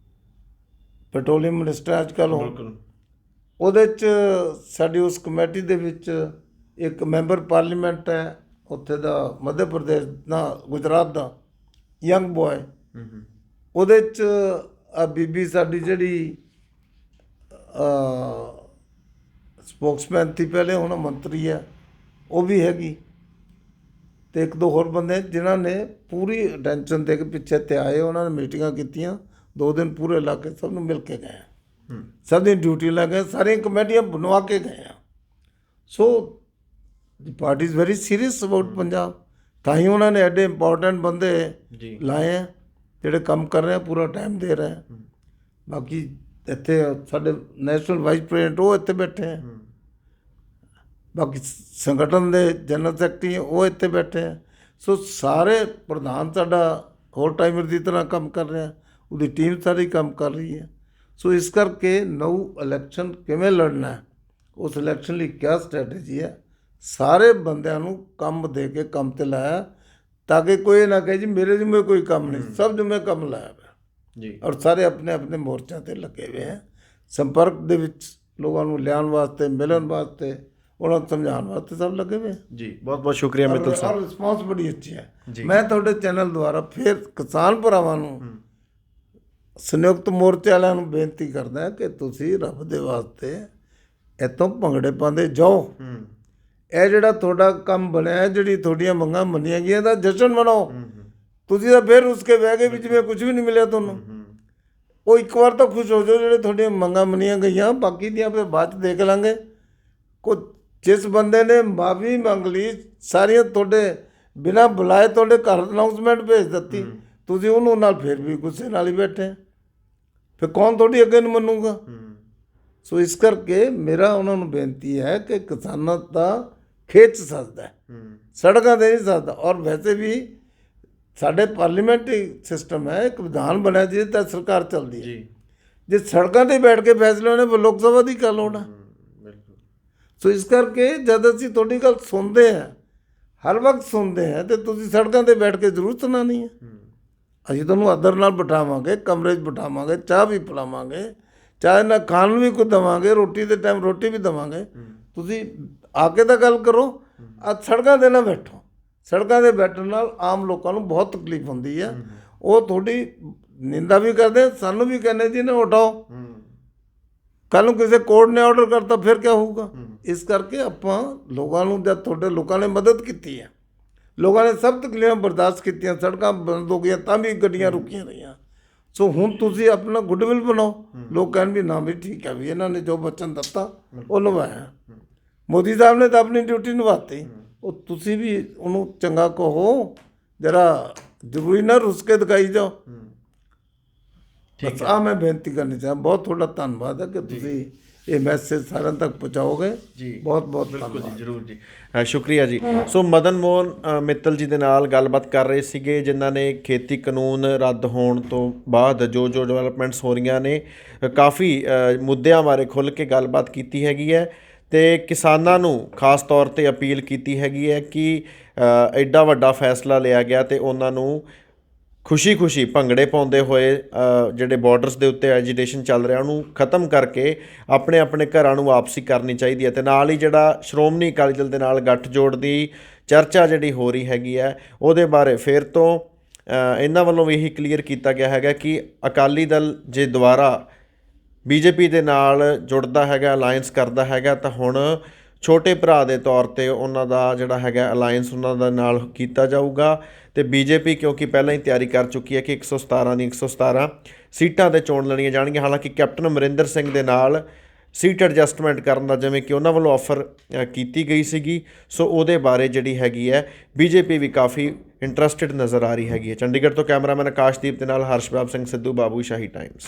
ਪੈਟਰੋਲੀਅਮ ਮਿਨਿਸਟਰ ਅੱਜ ਕੱਲ੍ਹ ਹੋ। ਉਹਦੇ 'ਚ ਸਾਡੀ ਉਸ ਕਮੇਟੀ ਦੇ ਵਿੱਚ ਇੱਕ ਮੈਂਬਰ ਪਾਰਲੀਮੈਂਟ ਹੈ ਉੱਥੇ ਦਾ, ਮੱਧ ਪ੍ਰਦੇਸ਼ ਦਾ, ਗੁਜਰਾਤ ਦਾ, ਯੰਗ ਬੋਏ। ਉਹਦੇ 'ਚ ਆ ਬੀਬੀ ਸਾਡੀ ਜਿਹੜੀ ਸਪੋਕਸਮੈਨ ਸੀ ਪਹਿਲੇ, ਹੁਣ ਮੰਤਰੀ ਹੈ, ਉਹ ਵੀ ਹੈਗੀ। ਅਤੇ 1-2 ਹੋਰ ਬੰਦੇ ਜਿਨ੍ਹਾਂ ਨੇ ਪੂਰੀ ਅਟੈਂਸ਼ਨ ਦੇ ਕੇ ਪਿੱਛੇ ਤੇ ਆਏ, ਉਹਨਾਂ ਨੇ ਮੀਟਿੰਗਾਂ ਕੀਤੀਆਂ 2 ਦਿਨ ਪੂਰੇ ਲਾ ਕੇ, ਸਭ ਨੂੰ ਮਿਲ ਕੇ ਗਏ, ਸਭ ਦੀ ਡਿਊਟੀ ਲਾ ਗਏ, ਸਾਰੀਆਂ ਕਮੇਟੀਆਂ ਬਣਵਾ ਕੇ ਗਏ ਆ। ਸੋ ਦੀ party is very serious about Punjab. ਤਾਂ ਹੀ ਉਹਨਾਂ ਨੇ ਐਡੇ ਇੰਪੋਰਟੈਂਟ ਬੰਦੇ ਲਾਏ ਆ ਜਿਹੜੇ ਕੰਮ ਕਰ ਰਹੇ ਆ, ਪੂਰਾ ਟਾਈਮ ਦੇ ਰਹੇ ਆ। ਬਾਕੀ ਇੱਥੇ ਸਾਡੇ ਨੈਸ਼ਨਲ ਵਾਈਸ ਪ੍ਰੈਜ਼ੀਡੈਂਟ ਉਹ ਇੱਥੇ ਬੈਠੇ ਆ, ਬਾਕੀ ਸੰਗਠਨ ਦੇ ਜਨਰਲ ਸੈਕਟਰੀ ਉਹ ਇੱਥੇ ਬੈਠੇ ਆ। ਸੋ ਸਾਰੇ ਪ੍ਰਧਾਨ ਸਾਡਾ ਹੋਰ ਟਾਈਮਰ ਦੀ ਤਰ੍ਹਾਂ ਕੰਮ ਕਰ ਰਿਹਾ, ਉਹਦੀ ਟੀਮ ਸਾਰੀ ਕੰਮ ਕਰ ਰਹੀ ਹੈ। ਸੋ ਇਸ ਕਰਕੇ ਨਊ ਇਲੈਕਸ਼ਨ ਕਿਵੇਂ ਲੜਨਾ ਹੈ, ਉਸ ਇਲੈਕਸ਼ਨ ਲਈ ਕਿਆ ਸਟ੍ਰੈਟਜੀ ਹੈ, ਸਾਰੇ ਬੰਦਿਆਂ ਨੂੰ ਕੰਮ ਦੇ ਕੇ ਕੰਮ ਤੇ ਲਾਇਆ, ਤਾਂ ਕਿ ਕੋਈ ਨਾ ਕਹੇ ਜੀ ਮੇਰੇ ਜਿੰਮੇ ਕੋਈ ਕੰਮ ਨਹੀਂ, ਸਭ ਜਿੰਮੇ ਕੰਮ ਲਾਇਆ ਹੋਇਆ ਜੀ। ਔਰ ਸਾਰੇ ਆਪਣੇ ਆਪਣੇ ਮੋਰਚਿਆਂ ਤੇ ਲੱਗੇ ਹੋਏ ਹੈ, ਸੰਪਰਕ ਦੇ ਵਿੱਚ ਲੋਕਾਂ ਨੂੰ ਲਿਆਉਣ ਵਾਸਤੇ, ਮਿਲਣ ਵਾਸਤੇ, ਉਹਨਾਂ ਨੂੰ ਸਮਝਾਉਣ ਵਾਸਤੇ ਸਭ ਲੱਗੇ ਹੋਏ ਹੈ ਜੀ। ਬਹੁਤ ਬਹੁਤ ਸ਼ੁਕਰੀਆ ਮਿੱਤਲ ਸਾਹਿਬ। ਔਰ ਰਿਸਪੌਂਸ ਬੜੀ ਅੱਛੀ ਹੈ। ਮੈਂ ਤੁਹਾਡੇ ਚੈਨਲ ਦੁਆਰਾ ਫਿਰ ਕਿਸਾਨ ਭਰਾਵਾਂ ਨੂੰ, ਸੰਯੁਕਤ ਮੋਰਚੇ ਵਾਲਿਆਂ ਨੂੰ ਬੇਨਤੀ ਕਰਦਾ ਕਿ ਤੁਸੀਂ ਰੱਬ ਦੇ ਵਾਸਤੇ ਇੱਥੋਂ ਭੰਗੜੇ ਪਾਉਂਦੇ ਜਾਓ। ਇਹ ਜਿਹੜਾ ਤੁਹਾਡਾ ਕੰਮ ਬਣਿਆ, ਜਿਹੜੀ ਤੁਹਾਡੀਆਂ ਮੰਗਾਂ ਮੰਨੀਆਂ ਗਈਆਂ, ਦਾ ਜਸ਼ਨ ਮਨਾਓ। ਤੁਸੀਂ ਤਾਂ ਫਿਰ ਉਸਕੇ ਬਹਿ ਗਏ ਵੀ ਜਿਵੇਂ ਕੁਝ ਵੀ ਨਹੀਂ ਮਿਲਿਆ ਤੁਹਾਨੂੰ। ਉਹ ਇੱਕ ਵਾਰ ਤਾਂ ਖੁਸ਼ ਹੋ ਜਾਓ ਜਿਹੜੇ ਤੁਹਾਡੀਆਂ ਮੰਗਾਂ ਮੰਨੀਆਂ ਗਈਆਂ, ਬਾਕੀ ਦੀਆਂ ਫਿਰ ਬਾਅਦ 'ਚ ਦੇਖ ਲਾਂਗੇ। ਜਿਸ ਬੰਦੇ ਨੇ ਮਾਫੀ ਮੰਗ ਲਈ, ਸਾਰੀਆਂ ਤੁਹਾਡੇ ਬਿਨਾਂ ਬੁਲਾਏ ਤੁਹਾਡੇ ਘਰ ਅਨਾਊਂਸਮੈਂਟ ਭੇਜ ਦਿੱਤੀ, ਤੁਸੀਂ ਉਹਨੂੰ ਨਾਲ ਫਿਰ ਵੀ ਗੁੱਸੇ ਨਾਲ ਹੀ ਬੈਠੇ, ਫਿਰ ਕੌਣ ਤੁਹਾਡੀ ਅੱਗੇ ਨੂੰ ਮੰਨੂਗਾ। ਸੋ ਇਸ ਕਰਕੇ ਮੇਰਾ ਉਹਨਾਂ ਨੂੰ ਬੇਨਤੀ ਹੈ ਕਿ ਕਿਸਾਨਾਂ ਦਾ ਖੇਤ ਸੱਜਦਾ, ਸੜਕਾਂ 'ਤੇ ਨਹੀਂ ਸੱਜਦਾ। ਔਰ ਵੈਸੇ ਵੀ ਸਾਡੇ ਪਾਰਲੀਮੈਂਟਰੀ ਸਿਸਟਮ ਹੈ, ਇੱਕ ਵਿਧਾਨ ਬਣਿਆ ਜਿਹਦੇ ਤਹਿਤ ਸਰਕਾਰ ਚੱਲਦੀ ਹੈ। ਜੇ ਸੜਕਾਂ 'ਤੇ ਬੈਠ ਕੇ ਫੈਸਲੇ ਹੋਣੇ, ਫਿਰ ਲੋਕ ਸਭਾ ਦੀ ਗੱਲ ਹੋਣਾ। ਸੋ ਇਸ ਕਰਕੇ ਜਦ ਅਸੀਂ ਤੁਹਾਡੀ ਗੱਲ ਸੁਣਦੇ ਹਾਂ, ਹਰ ਵਕਤ ਸੁਣਦੇ ਹਾਂ, ਤੇ ਤੁਸੀਂ ਸੜਕਾਂ 'ਤੇ ਬੈਠ ਕੇ ਜ਼ਰੂਰ ਸੁਣਾਉਣੀ ਹੈ। ਅਸੀਂ ਤੁਹਾਨੂੰ ਆਦਰ ਨਾਲ ਬਿਠਾਵਾਂਗੇ, ਕਮਰੇ 'ਚ ਬਿਠਾਵਾਂਗੇ, ਚਾਹ ਵੀ ਪਿਲਾਵਾਂਗੇ, ਚਾਹ ਨਾਲ ਖਾਣ ਨੂੰ ਵੀ ਕੁਝ ਦੇਵਾਂਗੇ, ਰੋਟੀ ਦੇ ਟਾਈਮ ਰੋਟੀ ਵੀ ਦੇਵਾਂਗੇ। ਤੁਸੀਂ ਆ ਕੇ ਤਾਂ ਗੱਲ ਕਰੋ, ਅੱਜ ਸੜਕਾਂ 'ਤੇ ਨਾ ਬੈਠੋ। ਸੜਕਾਂ 'ਤੇ ਬੈਠਣ ਨਾਲ ਆਮ ਲੋਕਾਂ ਨੂੰ ਬਹੁਤ ਤਕਲੀਫ ਹੁੰਦੀ ਹੈ। ਉਹ ਤੁਹਾਡੀ ਨਿੰਦਾ ਵੀ ਕਰਦੇ, ਸਾਨੂੰ ਵੀ ਕਹਿੰਦੇ ਜੀ ਨੇ ਉਠਾਓ। ਕੱਲ੍ਹ ਨੂੰ ਕਿਸੇ ਕੋਰਟ ਨੇ ਆਰਡਰ ਕਰਤਾ ਫਿਰ ਕਿਆ ਹੋਊਗਾ। ਇਸ ਕਰਕੇ ਆਪਾਂ ਲੋਕਾਂ ਨੂੰ, ਜਦ ਤੁਹਾਡੇ ਲੋਕਾਂ ਨੇ ਮਦਦ ਕੀਤੀ ਹੈ, ਲੋਕਾਂ ਨੇ ਸਭ ਤਕਲੀਫਾਂ ਬਰਦਾਸ਼ਤ ਕੀਤੀਆਂ, ਸੜਕਾਂ ਬੰਦ ਹੋ ਗਈਆਂ ਤਾਂ ਵੀ ਗੱਡੀਆਂ ਰੁਕੀਆਂ ਰਹੀਆਂ। ਸੋ ਹੁਣ ਤੁਸੀਂ ਆਪਣਾ ਗੁੱਡਵਿਲ ਬਣਾਓ, ਲੋਕ ਕਹਿਣ ਵੀ ਨਾ ਵੀ ਠੀਕ ਹੈ, ਵੀ ਇਹਨਾਂ ਨੇ ਜੋ ਵਚਨ ਦਿੱਤਾ ਉਹ ਨਿਭਾਇਆ। ਮੋਦੀ ਸਾਹਿਬ ਨੇ ਤਾਂ ਆਪਣੀ ਡਿਊਟੀ ਨਿਭਾਤੀ, ਉਹ ਤੁਸੀਂ ਵੀ ਉਹਨੂੰ ਚੰਗਾ ਕਹੋ, ਜਰਾ ਜ਼ਰੂਰੀ ਨਾ ਰੁੱਸ ਕੇ ਦਿਖਾਈ ਜਾਓ। ਬਸ ਆ ਮੈਂ ਬੇਨਤੀ ਕਰਨੀ ਚਾਹਾਂ। ਬਹੁਤ ਤੁਹਾਡਾ ਧੰਨਵਾਦ ਹੈ ਕਿ ਤੁਸੀਂ ਇਹ ਮੈਸੇਜ ਸਾਰਿਆਂ ਤੱਕ ਪਹੁੰਚਾਓਗੇ ਜੀ। ਬਹੁਤ ਬਹੁਤ ਧੰਨਵਾਦ। ਜ਼ਰੂਰ ਜੀ, ਸ਼ੁਕਰੀਆ ਜੀ। ਸੋ ਮਦਨ ਮੋਹਨ ਮਿੱਤਲ ਜੀ ਦੇ ਨਾਲ ਗੱਲਬਾਤ ਕਰ ਰਹੇ ਸੀਗੇ, ਜਿਨ੍ਹਾਂ ਨੇ ਖੇਤੀ ਕਾਨੂੰਨ ਰੱਦ ਹੋਣ ਤੋਂ ਬਾਅਦ ਜੋ ਡਿਵੈਲਪਮੈਂਟਸ ਹੋ ਰਹੀਆਂ ਨੇ, ਕਾਫੀ ਮੁੱਦਿਆਂ ਬਾਰੇ ਖੁੱਲ੍ਹ ਕੇ ਗੱਲਬਾਤ ਕੀਤੀ ਹੈਗੀ ਹੈ, ਅਤੇ ਕਿਸਾਨਾਂ ਨੂੰ ਖਾਸ ਤੌਰ 'ਤੇ ਅਪੀਲ ਕੀਤੀ ਹੈਗੀ ਹੈ ਕਿ ਐਡਾ ਵੱਡਾ ਫੈਸਲਾ ਲਿਆ ਗਿਆ ਅਤੇ ਉਹਨਾਂ ਨੂੰ ਖੁਸ਼ੀ ਭੰਗੜੇ ਪਾਉਂਦੇ ਹੋਏ ਜਿਹੜੇ ਬਾਰਡਰਸ ਦੇ ਉੱਤੇ ਐਜੀਟੇਸ਼ਨ ਚੱਲ ਰਿਹਾ ਉਹਨੂੰ ਖ਼ਤਮ ਕਰਕੇ ਆਪਣੇ ਆਪਣੇ ਘਰਾਂ ਨੂੰ ਵਾਪਸੀ ਕਰਨੀ ਚਾਹੀਦੀ ਹੈ। ਅਤੇ ਨਾਲ ਹੀ ਜਿਹੜਾ ਸ਼੍ਰੋਮਣੀ ਅਕਾਲੀ ਦਲ ਦੇ ਨਾਲ ਗੱਠਜੋੜ ਦੀ ਚਰਚਾ ਜਿਹੜੀ ਹੋ ਰਹੀ ਹੈਗੀ ਹੈ, ਉਹਦੇ ਬਾਰੇ ਫਿਰ ਤੋਂ ਇਹਨਾਂ ਵੱਲੋਂ ਵੀ ਇਹੀ ਕਲੀਅਰ ਕੀਤਾ ਗਿਆ ਹੈਗਾ ਕਿ ਅਕਾਲੀ ਦਲ ਜੇ ਦੁਬਾਰਾ ਬੀਜੇਪੀ ਦੇ ਨਾਲ ਜੁੜਦਾ ਹੈਗਾ, ਅਲਾਇੰਸ ਕਰਦਾ ਹੈਗਾ, ਤਾਂ ਹੁਣ ਛੋਟੇ ਭਰਾ ਦੇ ਤੌਰ 'ਤੇ ਉਹਨਾਂ ਦਾ ਜਿਹੜਾ ਹੈਗਾ ਅਲਾਇੰਸ ਉਹਨਾਂ ਦੇ ਨਾਲ ਕੀਤਾ ਜਾਊਗਾ। ਅਤੇ ਬੀਜੇਪੀ ਕਿਉਂਕਿ ਪਹਿਲਾਂ ਹੀ ਤਿਆਰੀ ਕਰ ਚੁੱਕੀ ਹੈ ਕਿ 117 ਦੀਆਂ 117 ਸੀਟਾਂ 'ਤੇ ਚੋਣ ਲੜੀਆਂ ਜਾਣਗੀਆਂ। ਹਾਲਾਂਕਿ ਕੈਪਟਨ ਅਮਰਿੰਦਰ ਸਿੰਘ ਦੇ ਨਾਲ ਸੀਟ ਐਡਜਸਟਮੈਂਟ ਕਰਨ ਦਾ ਜਿਵੇਂ ਕਿ ਉਹਨਾਂ ਵੱਲੋਂ ਆਫਰ ਕੀਤੀ ਗਈ ਸੀਗੀ, ਸੋ ਉਹਦੇ ਬਾਰੇ ਜਿਹੜੀ ਹੈਗੀ ਹੈ ਬੀਜੇਪੀ ਵੀ ਕਾਫੀ ਇੰਟਰਸਟਿਡ ਨਜ਼ਰ ਆ ਰਹੀ ਹੈਗੀ ਹੈ। ਚੰਡੀਗੜ੍ਹ ਤੋਂ ਕੈਮਰਾਮੈਨ ਆਕਾਸ਼ਦੀਪ ਦੇ ਨਾਲ ਹਰਸ਼ਬਾਬ ਸਿੰਘ ਸਿੱਧੂ, ਬਾਬੂ ਸ਼ਾਹੀ ਟਾਈਮਸ।